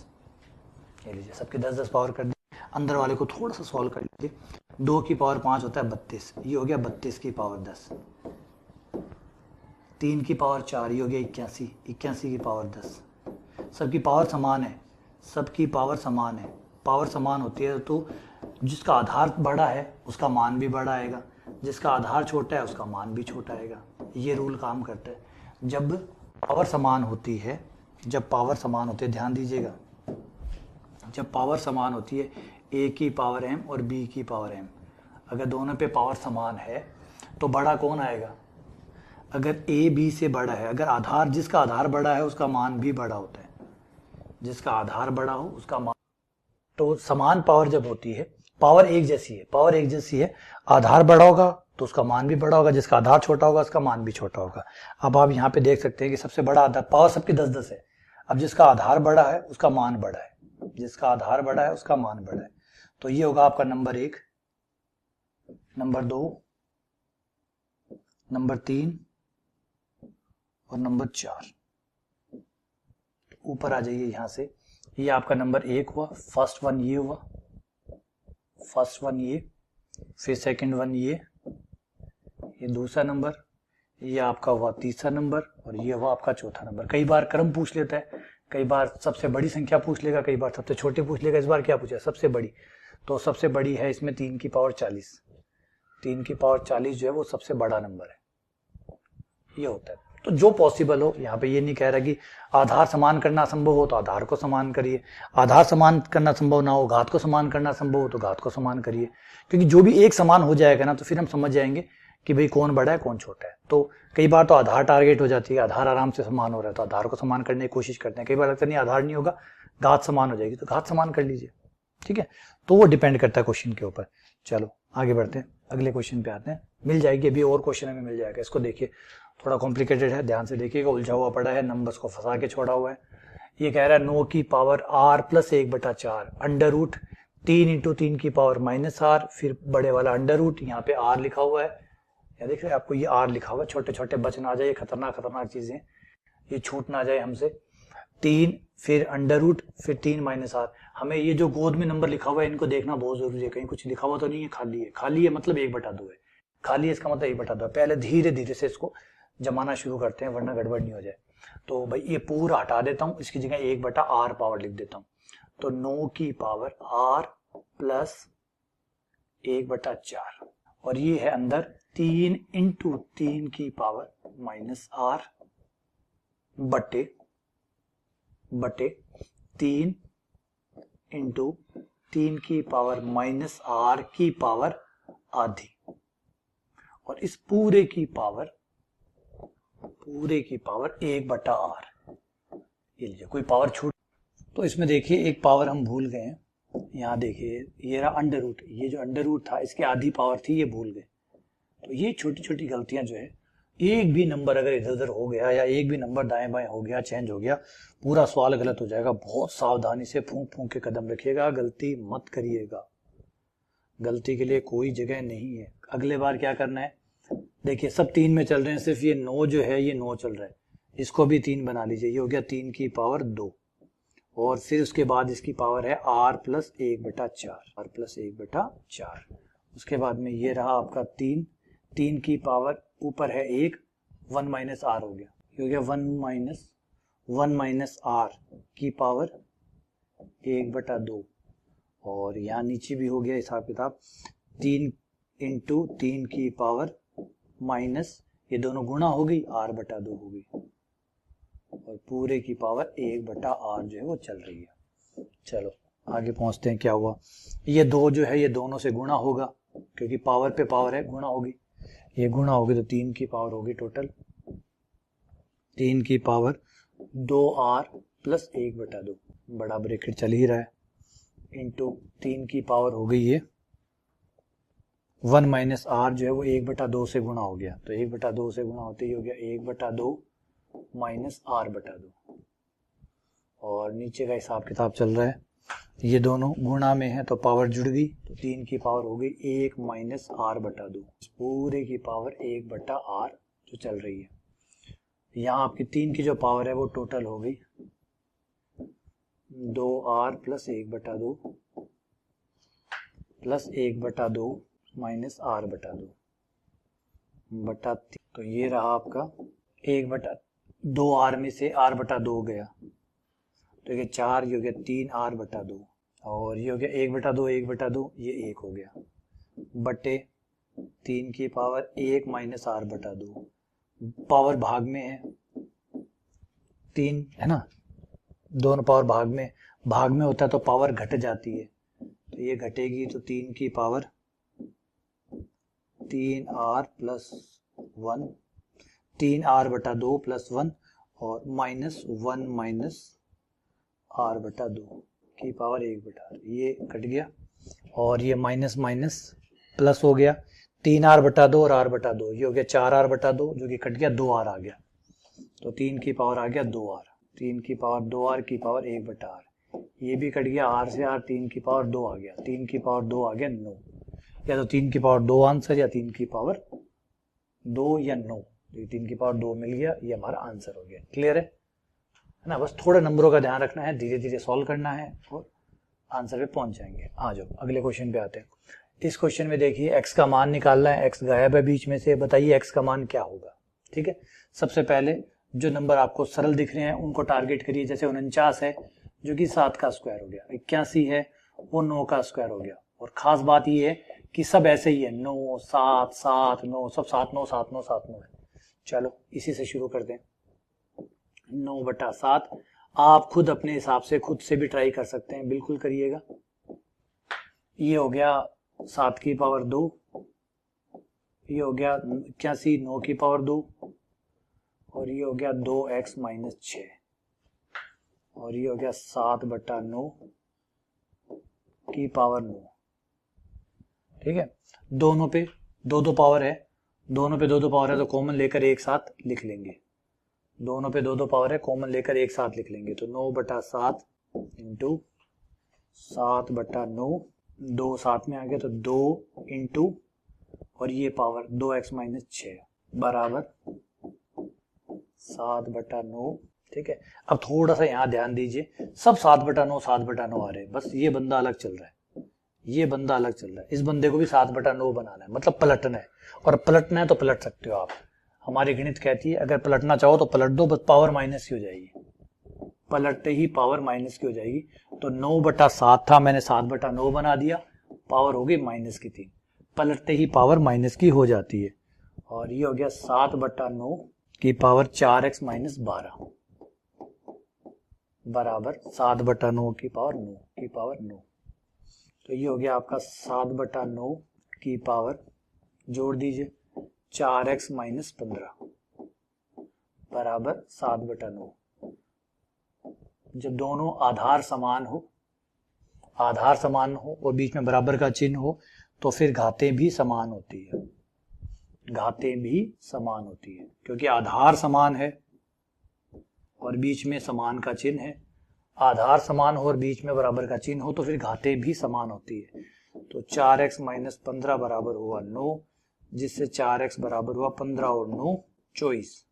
ये लीजिए, सबके 10 10 पावर कर दी। अंदर वाले को थोड़ा सा सॉल्व कर लीजिए। 2 की पावर 5 होता है 32, ये हो गया 32 की पावर 10। 3 की पावर 4, ये हो गया 81, 81 की पावर 10। सबकी पावर समान है, सबकी पावर समान है। पावर समान होती है तो जिसका आधार बड़ा है उसका मान भी बड़ा आएगा, जिसका आधार छोटा है उसका मान भी छोटा आएगा। ये रूल काम करता है जब पावर समान होती है। जब पावर समान होती है, ध्यान दीजिएगा, जब पावर समान होती है a की पावर m और b की पावर m, अगर दोनों पे पावर समान है तो बड़ा कौन आएगा। अगर a b से बड़ा है, अगर आधार, जिसका आधार बड़ा है उसका मान भी बड़ा होता है, जिसका आधार बड़ा हो उसका मान। तो समान पावर जब होती है, पावर एक जैसी है, पावर एक जैसी है, आधार बड़ा होगा तो उसका मान भी बड़ा होगा, जिसका आधार छोटा होगा उसका मान भी छोटा होगा। अब आप यहाँ पे देख सकते हैं कि सबसे बड़ा आधार, पावर सबकी 10 10 है। अब जिसका आधार बड़ा है उसका मान बड़ा है, जिसका आधार बड़ा है उसका मान बड़ा है। तो ये होगा आपका नंबर 1, नंबर 2, नंबर 3 और नंबर 4। ऊपर आ जाइए यहाँ से, ये आपका नंबर 1 हुआ, फर्स्ट वन ये हुआ, फर्स्ट वन ये, फिर सेकंड वन ये दूसरा नंबर, ये आपका हुआ तीसरा नंबर, और ये हुआ आपका चौथा नंबर। कई बार क्रम पूछ लेता है, कई बार सबसे बड़ी संख्या पूछ लेगा, कई बार सबसे छोटे पूछ लेगा। इस बार क्या पूछा, सबसे बड़ी। तो सबसे बड़ी है इसमें 3 की पावर 40, 3 की पावर 40 जो है वो सबसे बड़ा नंबर है, ये होता है। तो जो पॉसिबल हो, यहाँ पे ये नहीं कह रहा कि आधार समान करना संभव हो तो आधार को समान करिए, आधार समान करना संभव ना हो, घात को समान करना संभव हो तो घात को समान करिए, क्योंकि जो भी एक समान हो जाएगा ना तो फिर हम समझ जाएंगे कि भाई कौन बड़ा है कौन छोटा है। तो कई बार तो आधार टारगेट हो जाती है, आधार आराम से समान हो रहा है तो आधार को समान करने की कोशिश करते हैं, कई बार लगता है नहीं आधार नहीं होगा, घात समान हो जाएगी तो घात समान कर लीजिए, ठीक है। तो वो डिपेंड करता है क्वेश्चन के ऊपर। चलो आगे बढ़ते हैं, अगले क्वेश्चन पे आते हैं। मिल जाएगी अभी और क्वेश्चन हमें मिल जाएगा। इसको देखिए, थोड़ा कॉम्प्लिकेटेड है, ध्यान से देखिएगा, उलझा हुआ पड़ा है, नंबर्स को फंसा के छोड़ा हुआ है। ये कह रहा है 9 की power r plus 1/4 under root 3 into 3 की पावर माइनस r, फिर बड़े वाला अंडर रूट, यहाँ पे r लिखा हुआ है, या देख रहे हैं आपको ये r लिखा हुआ है, छोटे छोटे बच ना जाए, खतरनाक चीजें ये छूट ना जाए हमसे। 3 फिर अंडर रूट फिर 3 माइनस r। हमें ये जो गोद में नंबर लिखा हुआ है इनको देखना बहुत जरूरी है, कहीं कुछ लिखा हुआ तो नहीं है, खाली है, खाली है मतलब 1/2 है, खाली है इसका मतलब 1/2। पहले धीरे धीरे से इसको जमाना शुरू करते हैं वरना गड़बड़ नहीं हो जाए। तो भाई ये पूरा हटा देता हूं, इसकी जगह 1/r पावर लिख देता हूं। तो 9 की पावर r प्लस 1/4 और ये है अंदर 3 इंटू 3 की पावर माइनस r बटे 3 इंटू 3 की पावर माइनस r की पावर आधी, और इस पूरे की पावर 1/r। ये लीजिए कोई पावर छूट, तो इसमें देखिए एक पावर हम भूल गए हैं, यहाँ देखिए ये रहा अंडर रूट, ये जो अंडर रूट था इसकी आधी पावर थी, ये भूल गए। तो ये छोटी छोटी गलतियां जो है, एक भी नंबर अगर इधर उधर हो गया या एक भी नंबर दाएं बाएं हो गया, चेंज हो गया, पूरा सवाल गलत हो जाएगा। बहुत सावधानी से फूंक फूंक के कदम रखिएगा, गलती मत करिएगा, गलती के लिए कोई जगह नहीं है। अगले बार क्या करना है, देखिए सब 3 में चल रहे हैं, सिर्फ ये 9 जो है ये 9 चल रहा है, इसको भी 3 बना लीजिए, ये हो गया 3 की पावर 2, और फिर उसके बाद इसकी पावर है r प्लस 1/4। उसके बाद में ये रहा आपका 3 की पावर ऊपर है 1 माइनस r हो गया, ये हो गया 1 माइनस r की पावर 1/2, और यहाँ नीचे भी हो गया हिसाब किताब 3 इंटू 3 की पावर माइनस, ये दोनों गुणा हो गई, r/2 हो गई, और पूरे की पावर 1/r जो है वो चल रही है। चलो आगे पहुंचते हैं, क्या हुआ, ये 2 जो है ये दोनों से गुणा होगा, क्योंकि पावर पे पावर है, गुणा होगी, ये गुणा होगी तो 3 की पावर होगी टोटल 3 की पावर 2r प्लस 1/2, बड़ा ब्रैकेट चल ही रहा है, इंटू 3 की पावर हो गई ये 1 माइनस r जो है वो 1/2 से गुणा हो गया, तो 1/2 से गुणा होते ही हो गया 1/2 माइनस r/2, और नीचे का हिसाब किताब चल रहा है, ये दोनों गुणा में है तो पावर जुड़ गई, तो 3 की पावर हो गई 1 माइनस r/2, पूरे की पावर 1/r जो चल रही है। यहाँ आपकी 3 की जो पावर है वो टोटल हो गई 2r plus 1/2 plus 1/2 minus r/2 बटा, तो ये रहा आपका 1/2r में से r/2 गया, तो ये 4, ये हो गया 3r/2, और ये हो गया 1/2 ये 1 हो गया, बटे 3 की पावर 1 माइनस r/2, पावर भाग में है 3 है ना, दोनों पावर भाग में होता है तो पावर घट जाती है, तो ये घटेगी, तो 3 की power 3r plus 1, 3r/2 plus 1, और माइनस 1 माइनस r/2 की पावर 1/2, ये कट गया, और ये माइनस माइनस प्लस हो गया, 3r/2 और r/2, ये हो गया 4r/2 जो कि कट गया, 2r आ गया, तो 3 की पावर आ गया 2r, 3 की पावर 2r की पावर 1/r, ये भी कट गया, r से r, 3 की पावर 2 आ गया, 3 की पावर 2 आ गया 9, या तो 3 की पावर 2 आंसर, या 3 की पावर 2 या 9, 3 की पावर 2 मिल गया, ये हमारा आंसर हो गया। क्लियर है ना, बस थोड़ा नंबरों का ध्यान रखना है, धीरे धीरे सॉल्व करना है और आंसर पे पहुंच जाएंगे। आ जाओ अगले क्वेश्चन पे आते हैं। इस क्वेश्चन में देखिए x का मान निकालना है, x गायब है बीच में से, बताइए x का मान क्या होगा। ठीक है, सबसे पहले जो नंबर आपको सरल दिख रहे हैं उनको टारगेट करिए, जैसे 49 है जो कि 7 का स्क्वायर हो गया, 81 है वो 9 का स्क्वायर हो गया, और खास बात ये है कि सब ऐसे ही है, 9 7 7 9, सब 7 9 7 9 7 9 है, चलो इसी से शुरू कर दें। 9/7 आप खुद अपने हिसाब से खुद से भी ट्राई कर सकते हैं, बिल्कुल करिएगा। ये हो गया 7 की पावर 2, ये हो गया 81 9 की पावर 2, और ये हो गया 2x-6, और ये हो गया 7/9 की पावर 9। ठीक है, दोनों पे दो दो पावर है, दोनों पे दो दो पावर है तो कॉमन लेकर एक साथ लिख लेंगे। दोनों पे दो दो पावर है, कॉमन लेकर एक साथ लिख लेंगे। तो 9/7 इंटू 7/9, 2 साथ में आ गया तो 2 इंटू और ये पावर 2x-6 बराबर 7/9। ठीक है, अब थोड़ा सा यहाँ ध्यान दीजिए, सब 7/9 7/9 आ रहे हैं, बस ये बंदा अलग चल रहा है, ये बंदा अलग चल रहा है। इस बंदे को भी 7/9 बनाना है, मतलब पलटना है, और पलटना है तो पलट सकते हो आप। हमारी गणित कहती है अगर पलटना चाहो तो पलट दो, बस पावर माइनस की हो जाएगी, पलटते ही पावर माइनस की हो जाएगी। तो 9/7 था, मैंने 7/9 बना दिया, पावर हो गई -3, पलटते ही पावर माइनस की हो जाती है। और ये हो गया 7/9 की पावर 4x-12 बराबर 7/9 की पावर 9। तो ये हो गया आपका 7/9 की पावर, जोड़ दीजिए 4x-15 बराबर 7/9। जब दोनों आधार समान हो और बीच में बराबर का चिन्ह हो तो फिर घातें भी समान होती है, क्योंकि आधार समान है और बीच में समान का चिन्ह है। आधार समान हो और बीच में बराबर का चिन्ह हो तो फिर घातें भी समान होती है। तो 4x-15 बराबर हुआ 9, जिससे 4x बराबर हुआ 15 और 9 24,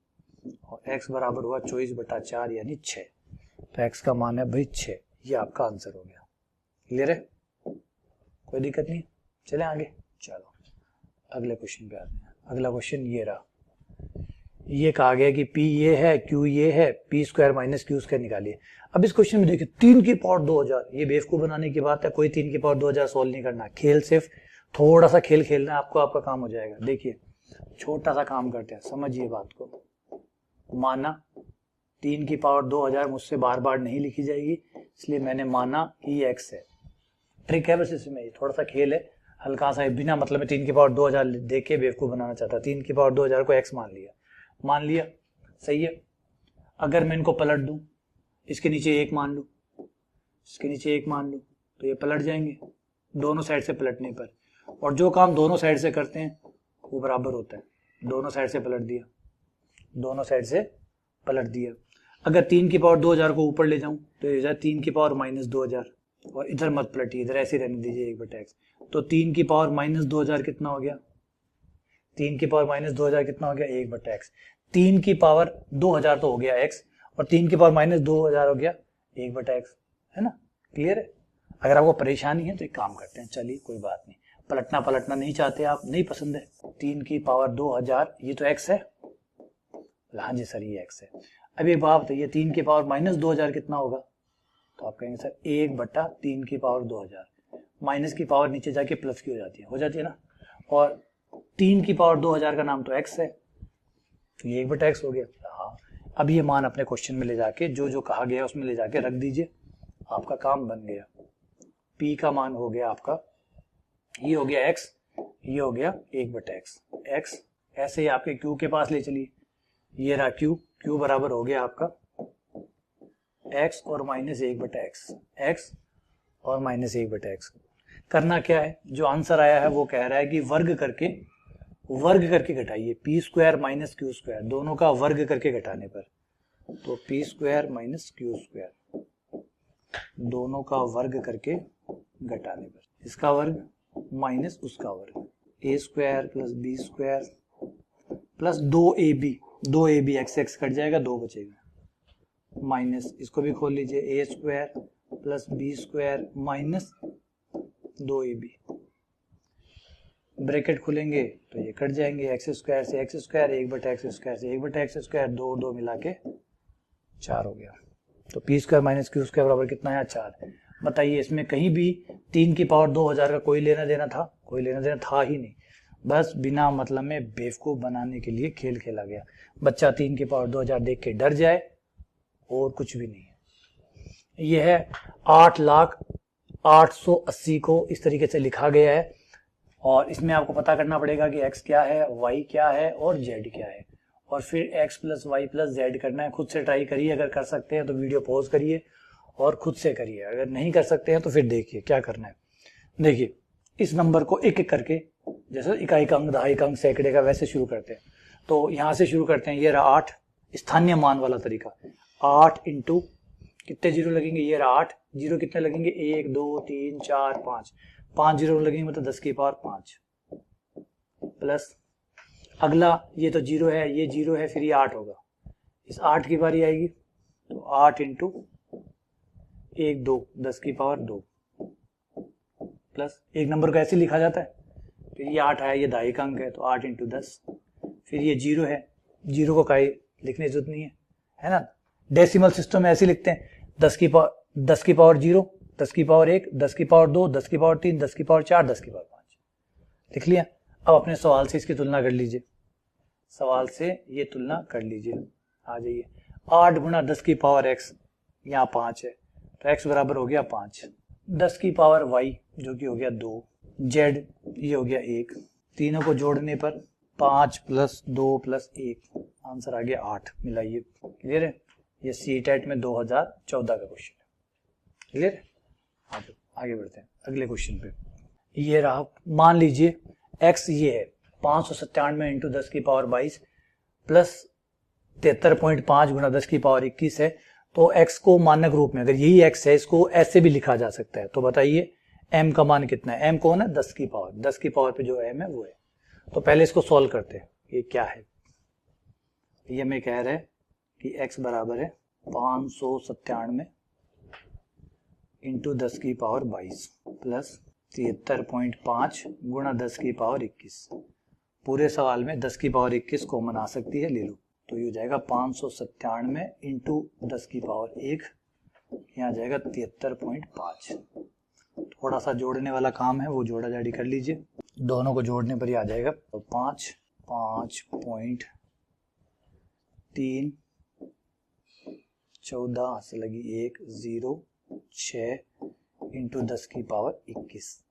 और x बराबर हुआ 24/4 यानी 6। तो x का मान है भाई 6। ये आपका आंसर हो गया। क्लियर है, कोई दिक्कत नहीं, चले आगे। चलो अगले क्वेश्चन पे आते हैं। अगला क्वेश्चन ये रहा, ये कहा गया कि P ये है, Q ये है, P² - Q² निकालिए। अब इस क्वेश्चन में देखिए 3 की पावर 2000, ये बेवकूफ बनाने की बात है, कोई 3 की पावर 2000 सोल्व नहीं करना। खेल सिर्फ थोड़ा सा खेल खेलना है आपको, आपका काम हो जाएगा। देखिए छोटा सा काम करते हैं, समझिए बात को। माना 3 की पावर 2000 मुझसे बार बार नहीं लिखी जाएगी, इसलिए मैंने माना कि x है। ट्रिक है बस इसमें, ये थोड़ा सा खेल है हल्का सा, बिना मतलब में 3 की पावर 2000 देख के बेवकूफ बनाना चाहता। 3 की पावर 2000 को x मान लिया, सही है। अगर मैं इनको पलट दूं, इसके नीचे 1 मान लूं, इसके नीचे 1 मान लूं, तो ये पलट जाएंगे दोनों साइड से पलटने पर। और जो काम दोनों साइड से करते हैं वो बराबर होता है। दोनों साइड से पलट दिया, दोनों साइड से पलट दिया। अगर 3 की पावर 2000 को ऊपर ले जाऊं तो ये हो जाए 3 की पावर -2000, और इधर मत पलटिए, इधर ऐसे रहने दीजिए 1/x। तो 3 की पावर -2000 कितना हो गया? 3 की पावर -2000 कितना हो गया? 1/x। 3 की पावर 2000 तो हो गया x, और 3 की पावर -2000 हो गया 1/x, है ना? क्लियर है? अगर आपको परेशानी है तो एक काम करते हैं, चलिए कोई बात नहीं, पलटना नहीं चाहते आप, नहीं पसंद है। 3 की पावर 2000, ये तो x है, हाँ जी सर ये x है। अब एक बात बताइए, 3 की पावर -2000 कितना होगा? तो आप कहेंगे सर 1/3 की पावर 2000। माइनस की पावर नीचे जाके प्लस की हो जाती है ना। और 3 की पावर 2000 का नाम तो x है, तो ये 1/x हो गया। हाँ, अब ये मान अपने क्वेश्चन में ले जाके जो जो कहा गया उसमें ले जाके रख दीजिए, आपका काम बन गया। P का मान हो गया आपका, ये हो गया x, ये हो गया 1/x। x ऐसे ही आपके Q के पास ले चलिए, ये रहा Q बराबर हो गया आपका x और -1/x, x और -1/x। करना क्या है, जो आंसर आया है वो कह रहा है कि वर्ग करके घटाइए। P² - Q², दोनों का वर्ग करके घटाने पर, तो P² - Q², दोनों का वर्ग करके घटाने पर, इसका वर्ग माइनस उसका वर्ग, a² + b² plus 2ab x cut जाएगा, 2 बचेगा, माइनस इसको भी खोल लीजिए, a² + b² minus 2ab, bracket खुलेंगे तो ये कट जाएंगे, x² से x², 1/x² से 1/x², 2 मिला के 4 हो गया। तो P² - Q² बराबर कितना है? 4। बताइए इसमें कहीं भी 3 की पावर 2000 का कोई लेना देना था? कोई लेना देना था ही नहीं। बस बिना मतलब में बेवकूफ बनाने के लिए खेल खेला गया। बच्चा 3 की पावर 2000 देख के डर जाए, और कुछ भी नहीं है। यह है 8,08,80 को इस तरीके से लिखा गया है, और इसमें आपको पता करना पड़ेगा कि x क्या है, y क्या है और z क्या है, और फिर x plus y plus z करना है। खुद से ट्राई करिए, अगर कर सकते हैं तो वीडियो पॉज करिए और खुद से करिए, अगर नहीं कर सकते हैं तो फिर देखिए क्या करना है। देखिए इस नंबर को एक एक करके, जैसे इकाई का अंक, दहाई का अंक, सैकड़े का, वैसे शुरू करते हैं। तो यहां से शुरू करते हैं। ये रहा 8, स्थानीय मान वाला तरीका। 8 इंटू कितने जीरो लगेंगे, ये रहा 8, जीरो कितने लगेंगे, 1 2 3 4 5, 5 जीरो लगेंगे, मतलब 10 की पावर 5, प्लस अगला ये तो जीरो है, ये जीरो है, फिर ये 8 होगा, इस 8 की बारी आएगी, तो 8 इंटू 1 2, 10 की पावर 2, प्लस एक नंबर को ऐसे लिखा जाता है। फिर ये 8 आया, ये दहाई का अंक है, तो 8 इंटू 10, फिर ये जीरो है, जीरो को काई लिखने की जरूरत नहीं है ना। डेसिमल सिस्टम में ऐसे लिखते हैं, 10 की पावर 0, 10 की पावर 1, 10 की पावर 2, 10 की पावर 3, 10 की पावर 4, 10 की पावर 5, लिख लिया। अब अपने सवाल से इसकी तुलना कर लीजिए, सवाल से ये तुलना कर लीजिए, आ जाइए। 8 गुना 10 की पावर x, यहाँ 5 है, तो x बराबर हो गया 5, 10 की पावर y जो कि हो गया 2, z ये हो गया 1, तीनों को जोड़ने पर 5 प्लस 2 प्लस 1, आंसर आ गया 8। मिलाइए, क्लियर है। ये CTET में 2014 का क्वेश्चन है, क्लियर है। आगे बढ़ते हैं अगले क्वेश्चन पे। ये रहा, मान लीजिए x ये है 597 इंटू 10 की पावर 22 प्लस 73.5 गुना 10 की पावर 21 है। तो x को मानक रूप में, अगर यही x है, इसको ऐसे भी लिखा जा सकता है। तो बताइए m का मान कितना है, m कौन है, 10 की पावर, 10 की पावर पे जो m है वो है। तो पहले इसको सॉल्व करते हैं, ये क्या है। ये मैं कह रहा है कि x बराबर है 597 इंटू 10 की पावर 22 प्लस 73.5 गुणा 10 की पावर 21। पूरे सवाल में 10 की पावर 21 कॉमन आ सकती है, ले लो। तो ये हो जाएगा 597 इंटू 10 की पावर 1, यहाँ जाएगा 73.5। थोड़ा सा जोड़ने वाला काम है, वो जोड़ा जाड़ी कर लीजिए, दोनों को जोड़ने पर ही आ जाएगा। तो 5.3 14 से लगी 1 0 6 इंटू 10 की पावर 21,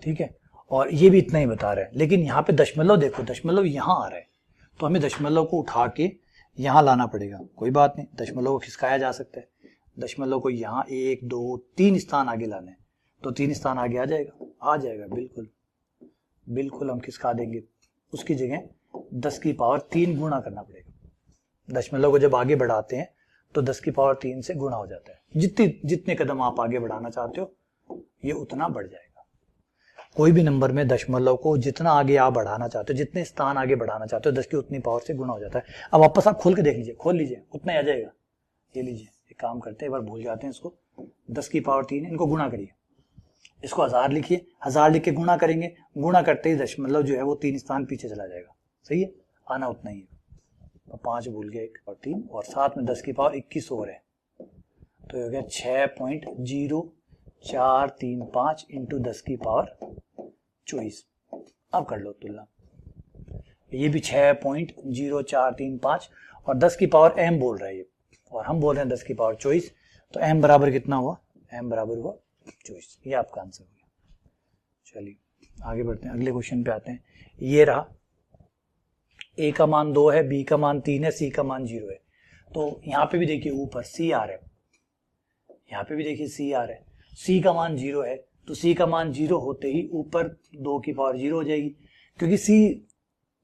ठीक है। और ये भी इतना ही बता रहे हैं, लेकिन यहाँ पे दशमलव देखो, दशमलव यहाँ आ रहा है, तो हमें दशमलव को उठा के यहाँ लाना पड़ेगा। कोई बात नहीं, दशमलव को खिसकाया जा सकता है। दशमलव को यहाँ 1 2 3 स्थान आगे लाने, तो 3 स्थान आगे आ जाएगा, बिल्कुल बिल्कुल हम खिसका देंगे। उसकी जगह 10 की पावर 3 गुणा करना पड़ेगा। दशमलव को जब आगे बढ़ाते हैं तो 10 की पावर 3 से गुणा हो जाता है। जितने कदम आप आगे बढ़ाना चाहते हो, ये उतना बढ़ जाएगा। कोई भी नंबर में दशमलव को जितना आगे आप बढ़ाना चाहते हो, जितने स्थान आगे बढ़ाना चाहते हो, 10 की उतनी पावर से गुणा हो जाता है। अब वापस आप खोल के देख लीजिए, खोल लीजिए, उतना ही आ जाएगा। ये लीजिए, एक काम करते हैं, एक बार भूल जाते हैं इसको, 10 की पावर 3 इनको गुणा करिए, इसको 1000 लिखिए, 1000 लिख के गुणा करेंगे, गुणा करते ही दशमलव जो है वो 3 स्थान पीछे चला जाएगा। सही है, आना उतना ही है। तो 5 भूल गया, 1 और 3, और साथ में 10 की पावर 21 और है, तो ये हो गया 6.0435 इंटू 10 की पावर 24। अब कर लो तुलना, ये भी 6.0435 और 10 की पावर m बोल रहा है ये, और हम बोल रहे हैं 10 की पावर 24, तो m बराबर कितना हुआ, m बराबर हुआ 24। ये आपका आंसर हो गया। चलिए आगे बढ़ते हैं, अगले क्वेश्चन पे आते हैं। ये रहा, a का मान 2 है, b का मान 3 है, c का मान 0 है। तो यहाँ पे भी देखिए ऊपर c आ रहा है, यहाँ पे भी देखिए c आ रहा है। c का मान 0 है, तो c का मान 0 होते ही ऊपर 2 की पावर 0 हो जाएगी, क्योंकि c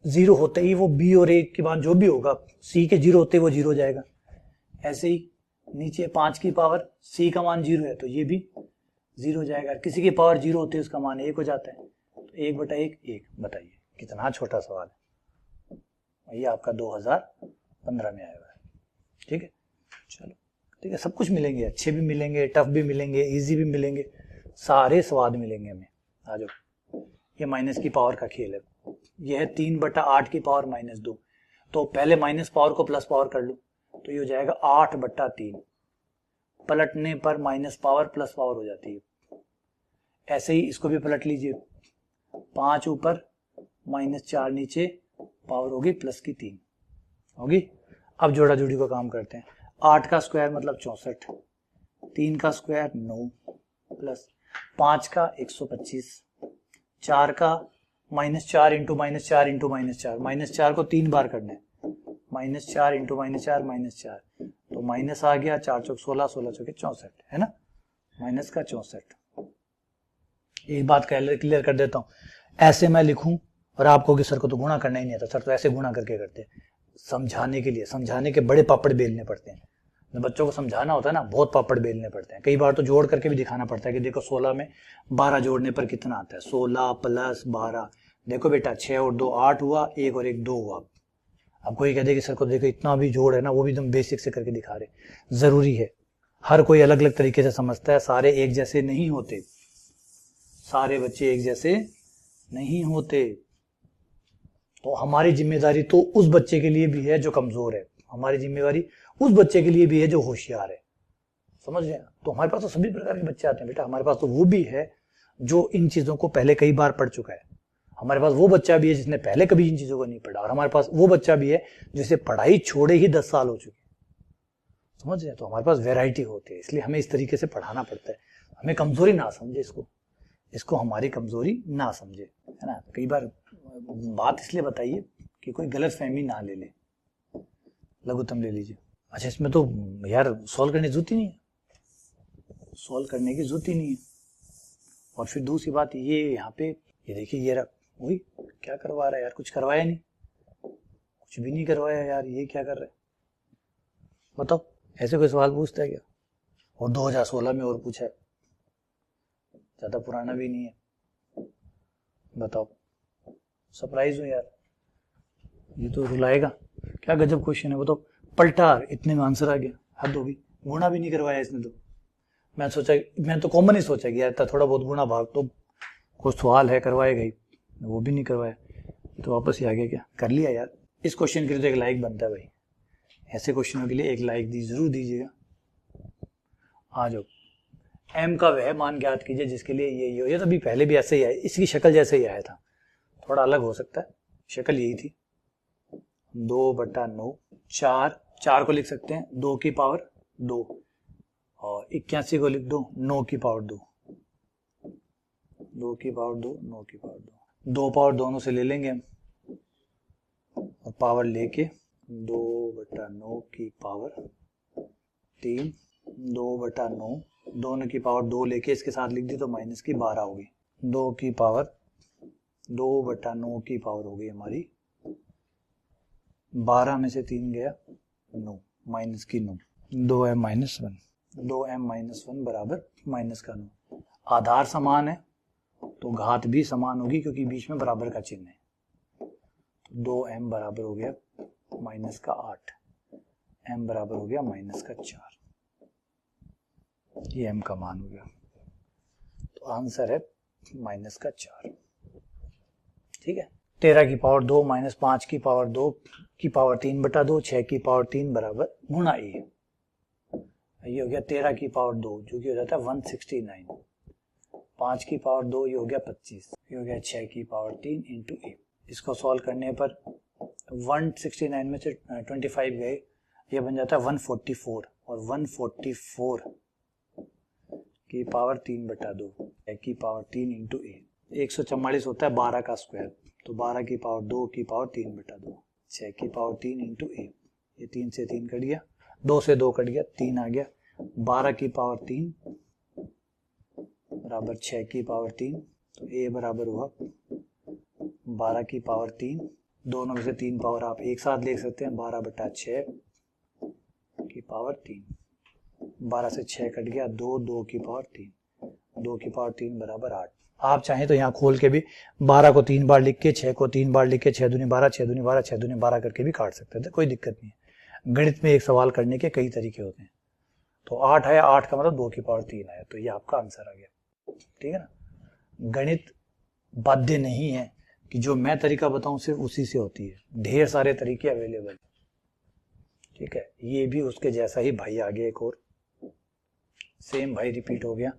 0 होते ही वो b और a के मान जो भी होगा, c के 0 होते ही वो 0 हो जाएगा। ऐसे ही नीचे 5 की पावर, c का मान 0 है तो ये भी 0 हो जाएगा। किसी की पावर 0 होते ही उसका मान 1 हो जाता है, तो 1/1 1। बताइए कितना छोटा सवाल है, ये आपका 2015 में आया हुआ है। ठीक है, चलो ठीक है, सब कुछ मिलेंगे, अच्छे भी मिलेंगे, टफ भी मिलेंगे, इजी भी मिलेंगे, सारे स्वाद मिलेंगे हमें। आ जाओ, ये माइनस की पावर का खेल है। ये है 3/8 की पावर -2, तो पहले माइनस पावर को प्लस पावर कर लो, तो ये हो जाएगा 8/3। पलटने पर माइनस पावर प्लस पावर हो जाती है। ऐसे ही इसको भी पलट लीजिए, 5 ऊपर -4 नीचे, पावर होगी +3 होगी। अब जोड़ा जोड़ी का काम करते हैं। 8 का स्क्वायर मतलब 64, 3 का स्क्वायर 9 प्लस 5 का 125, 4 का -4 इंटू -4 इंटू -4, -4 को 3 बार करना है, -4 इंटू -4 -4, तो माइनस आ गया, 4 चौक 16, 16 चौके 64 है ना, माइनस का 64। एक बात क्लियर कर देता हूँ, ऐसे मैं लिखूं और आपको कि सर को तो गुणा करना ही नहीं आता, सर तो ऐसे गुणा करके करते हैं, समझाने के लिए, समझाने के बड़े पापड़ बेलने पड़ते हैं। बच्चों को समझाना होता है ना, बहुत पापड़ बेलने पड़ते हैं। कई बार तो जोड़ करके भी दिखाना पड़ता है कि देखो 16 में 12 जोड़ने पर कितना आता है, 16 + 12, देखो बेटा 6 और 2 8 हुआ, 1 और 1 2 हुआ। अब कोई कह दे कि सर को देखो इतना भी जोड़ है ना, वो भी एकदम बेसिक से करके दिखा रहे। जरूरी है, हर कोई अलग अलग तरीके से समझता है, सारे एक जैसे नहीं होते, सारे बच्चे एक जैसे नहीं होते। तो हमारी जिम्मेदारी तो उस बच्चे के लिए भी है जो कमजोर है, हमारी जिम्मेदारी उस बच्चे के लिए भी है जो होशियार है, समझ रहे हैं। तो हमारे पास तो सभी प्रकार के बच्चे आते हैं बेटा, हमारे पास तो वो भी है जो इन चीजों को पहले कई बार पढ़ चुका है, हमारे पास वो बच्चा भी है जिसने पहले कभी इन चीजों को नहीं पढ़ा, और हमारे पास वो बच्चा भी है जिसे पढ़ाई छोड़े ही 10 साल हो चुके, समझ रहे हैं। तो हमारे पास वैरायटी होती है, इसलिए हमें इस तरीके से पढ़ाना पड़ता है। हमें कमजोरी ना समझे इसको हमारी कमजोरी ना समझे, है ना। कई बार बात इसलिए बताइए कि कोई गलत फहमी ना ले ले। लघुत्तम ले लीजिए। अच्छा, इसमें तो यार सॉल्व करने की जरूरत ही नहीं है, सॉल्व करने की जरूरत ही नहीं है। और फिर दूसरी बात ये यहाँ पे, ये देखिए ये रख, वही क्या करवा रहा है यार, कुछ करवाया नहीं, कुछ भी नहीं करवाया यार, ये क्या कर रहा है बताओ। ऐसे कोई सवाल पूछता है क्या? और 2016 में और पूछा है, ज्यादा पुराना भी नहीं है, बताओ। सरप्राइज हूँ यार, ये तो रुलाएगा। क्या गजब क्वेश्चन है, बताओ। पलटा, इतने में आंसर आ गया, हद होगी। गुणा भी नहीं करवाया इसने तो। मैं तो कॉमन ही सोचा कि यार थोड़ा बहुत गुणा भाग तो कुछ सवाल है करवाएगा ही, वो भी नहीं करवाया, तो वापस ही आ गया। क्या कर लिया यार। इस क्वेश्चन के लिए तो एक लाइक बनता है भाई, ऐसे क्वेश्चनों के लिए एक लाइक जरूर दीजिएगा। आ जाओ। m का वह मान ज्ञात कीजिए जिसके लिए ये तो अभी पहले भी ऐसे ही है, इसकी शक्ल जैसे ही आया था, थोड़ा अलग हो सकता है, शक्ल यही थी। 2/9, 4 को लिख सकते हैं 2 की पावर 2, और 81 को लिख दो 9 की पावर 2, 2 की पावर 2, 9 की पावर 2, 2 पावर दोनों से ले लेंगे हम, और पावर लेके 2/9 की पावर 3, 2/9, दोनों की पावर 2 लेके इसके साथ लिख दी तो माइनस की 12 होगी। 2 की पावर 2/9 की पावर होगी हमारी 12 में से 3 गया 9, माइनस की 9, 2m-1, 2m-1 बराबर माइनस का 9। आधार समान है तो घात भी समान होगी क्योंकि बीच में बराबर का चिन्ह है। तो 2m बराबर हो गया माइनस का 8, m बराबर हो गया माइनस का 4, ये m का मान हो गया। तो आंसर है माइनस का 4। ठीक है। 13 की पावर 2 माइनस 5 की पावर 2 की पावर 3/2, 6 की पावर 3 बराबर गुणा ए। ये हो गया 13 की पावर 2 जो कि हो जाता है 169, 5 की पावर 2 ये हो गया 25, ये हो गया 6 की पावर 3 इंटू ए। इसको सॉल्व करने पर 169 में से 25 गए, ये बन जाता है 144, और 144 की पावर 3/2, 6 की पावर 3 इंटू ए। 144 होता है 12 का स्क्वायर, तो 12 की पावर 2 की पावर 3/2, 6 की पावर 3 इंटू ए। ये 3 से 3 कट गया, 2 से 2 कट गया, 3 आ गया। 12 की पावर 3 बराबर 6 की पावर 3, तो ए बराबर हुआ 12 की पावर 3, दोनों में से 3 पावर आप एक साथ ले सकते हैं, 12/6 की पावर 3, 12 से 6 कट गया, 2, 2 की पावर 3, 2 की पावर 3 बराबर 8। आप चाहें तो यहाँ खोल के भी 12 को 3 बार लिख के, 6 को 3 बार लिख के, 6 दूनी 12, 6 दूनी 12, 6 दूनी 12 करके भी काट सकते थे, कोई दिक्कत नहीं है। गणित में एक सवाल करने के कई तरीके होते हैं। तो 8 आया, 8 का मतलब 2 की पावर 3 आया, तो ये आपका आंसर आ गया। ठीक है ना। गणित बाध्य नहीं है कि जो मैं तरीका बताऊं सिर्फ उसी से होती है, ढेर सारे तरीके अवेलेबल। ठीक है। ये भी उसके जैसा ही भाई आ गया, एक और सेम भाई रिपीट हो गया।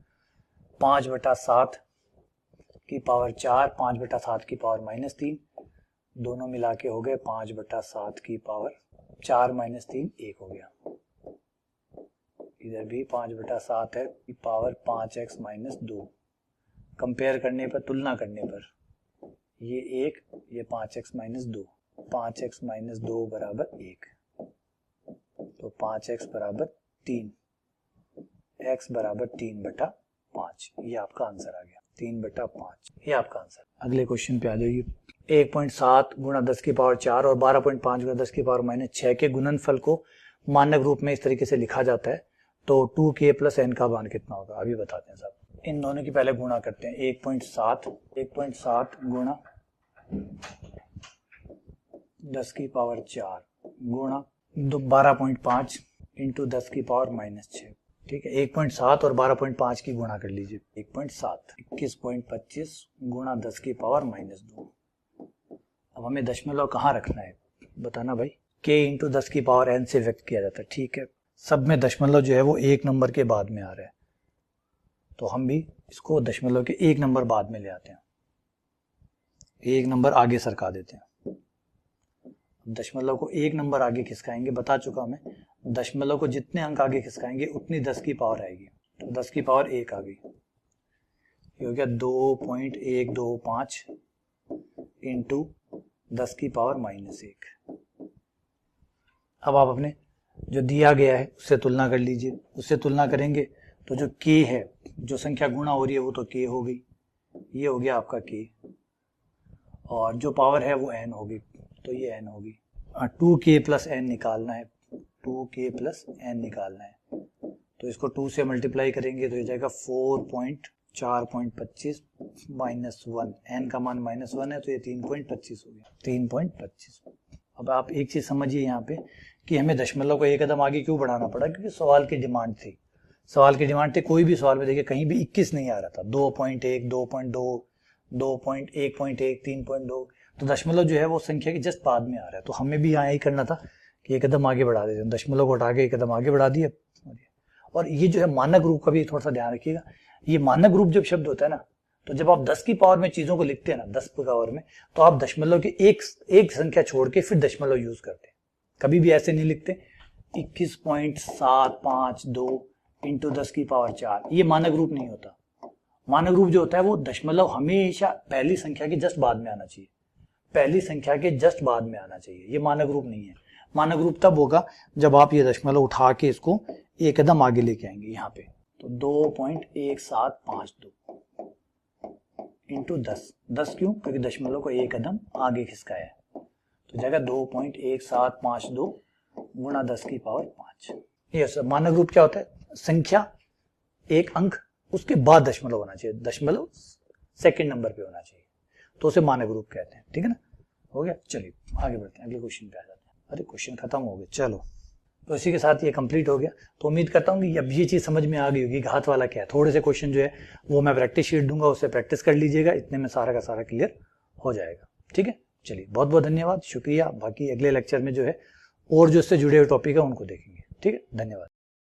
5/7 की पावर 4, 5/7 की पावर -3, दोनों मिला के हो गए 5/7 की पावर 4 - 3 1 हो गया। इधर भी 5/7 है की पावर 5x - 2। कंपेयर करने पर, तुलना करने पर, ये 1, ये 5x - 2, 5x - 2 बराबर 1, तो 5x बराबर 3, x बराबर 3/5। ये आपका आंसर आ गया, 3/5, ये आपका आंसर। अगले क्वेश्चन पे आ जाइए। 1.7 × 10 की पावर 4 और 12.5 × 10 की पावर -6 के गुणनफल को मानक रूप में इस तरीके से लिखा जाता है, तो 2k + n का मान कितना होगा? अभी बताते हैं साहब। इन दोनों की पहले गुणा करते हैं। 1.7 × 10 की पावर 4 गुणा 12.5 × 10 की पावर -6। ठीक है, 1.7 और 12.5 की गुणा कर लीजिए। 1.7 21.25 × 10 की पावर -2। अब हमें दशमलव कहाँ रखना है बताना भाई। k × 10 की पावर n से व्यक्त किया जाता है। ठीक है, सब में दशमलव जो है वो एक नंबर के बाद में आ रहा है, तो हम भी इसको दशमलव के एक नंबर बाद में ले आते हैं, एक नंबर आगे सरका देते हैं। दशमलव को एक नंबर आगे खिसकाएंगे, बता चुका मैं, दशमलव को जितने अंक आगे खिसकाएंगे उतनी 10 की पावर आएगी, तो 10 की पावर 1 आ गई। ये हो गया 2.125 × 10 की पावर -1। अब आप अपने जो दिया गया है उससे तुलना कर लीजिए। उससे तुलना करेंगे तो जो k है, जो संख्या गुणा हो रही है वो तो k हो गई, ये हो गया आपका k, और जो पावर है वो n होगी, तो ये n होगी। 2k + n निकालना है, 2k + n निकालना है, तो इसको 2 से मल्टीप्लाई करेंगे तो ये जाएगा 4.425 - 1, n का मान -1 है तो ये 3.25 हो गया, 3.25। अब आप एक चीज समझिए यहाँ पे कि हमें दशमलव को एक कदम आगे क्यों बढ़ाना पड़ा, क्योंकि सवाल की डिमांड थी। सवाल की डिमांड थी, कोई भी सवाल में देखिए कहीं भी 21 नहीं आ रहा था, 2.1, 2.2, 2.1.1, 3.2, तो दशमलव जो है वो संख्या के जस्ट बाद में आ रहा है। तो हमें भी यहाँ यही करना था कि एक कदम आगे बढ़ा देते हैं, दशमलव को हटा के एक कदम आगे बढ़ा दिए। और ये जो है मानक रूप का भी थोड़ा सा ध्यान रखिएगा। ये मानक रूप जब शब्द होता है ना, तो जब आप 10 की पावर में चीजों को लिखते हैं ना, 10 की पावर में, तो आप दशमलव की एक संख्या छोड़ के फिर दशमलव यूज करते हैं, कभी भी ऐसे नहीं लिखते 21.752 × 10 की पावर 4। ये मानक रूप नहीं होता। मानक रूप जो होता है वो दशमलव हमेशा पहली संख्या के जस्ट बाद में आना चाहिए, पहली संख्या के जस्ट बाद में आना चाहिए, ये मानक रूप नहीं है। मानक रूप तब होगा जब आप ये दशमलव उठा के इसको एक कदम आगे लेके आएंगे यहाँ पे, तो 2.1752 × 10 क्यों? क्योंकि दशमलव को एक कदम आगे खिसकाया है, तो जाएगा 2.1752 × 10 की पावर 5। ये सब मानक रूप क्या होता है, संख्या एक अंक उसके बाद दशमलव होना चाहिए, दशमलव सेकंड नंबर पे होना चाहिए, तो उसे मानक रूप कहते हैं। ठीक है ना, हो गया। चलिए आगे बढ़ते हैं, अगले क्वेश्चन पे आ जाते हैं। अरे क्वेश्चन खत्म हो गया, चलो। तो इसी के साथ ये कंप्लीट हो गया। तो उम्मीद करता हूँ कि अब ये चीज समझ में आ गई होगी घात वाला क्या है। थोड़े से क्वेश्चन जो है वो मैं प्रैक्टिस शीट दूंगा, उससे प्रैक्टिस कर लीजिएगा, इतने में सारा का सारा क्लियर हो जाएगा। ठीक है, चलिए बहुत बहुत धन्यवाद, शुक्रिया। बाकी अगले लेक्चर में जो है और जो इससे जुड़े हुए टॉपिक है उनको देखेंगे। ठीक है, धन्यवाद।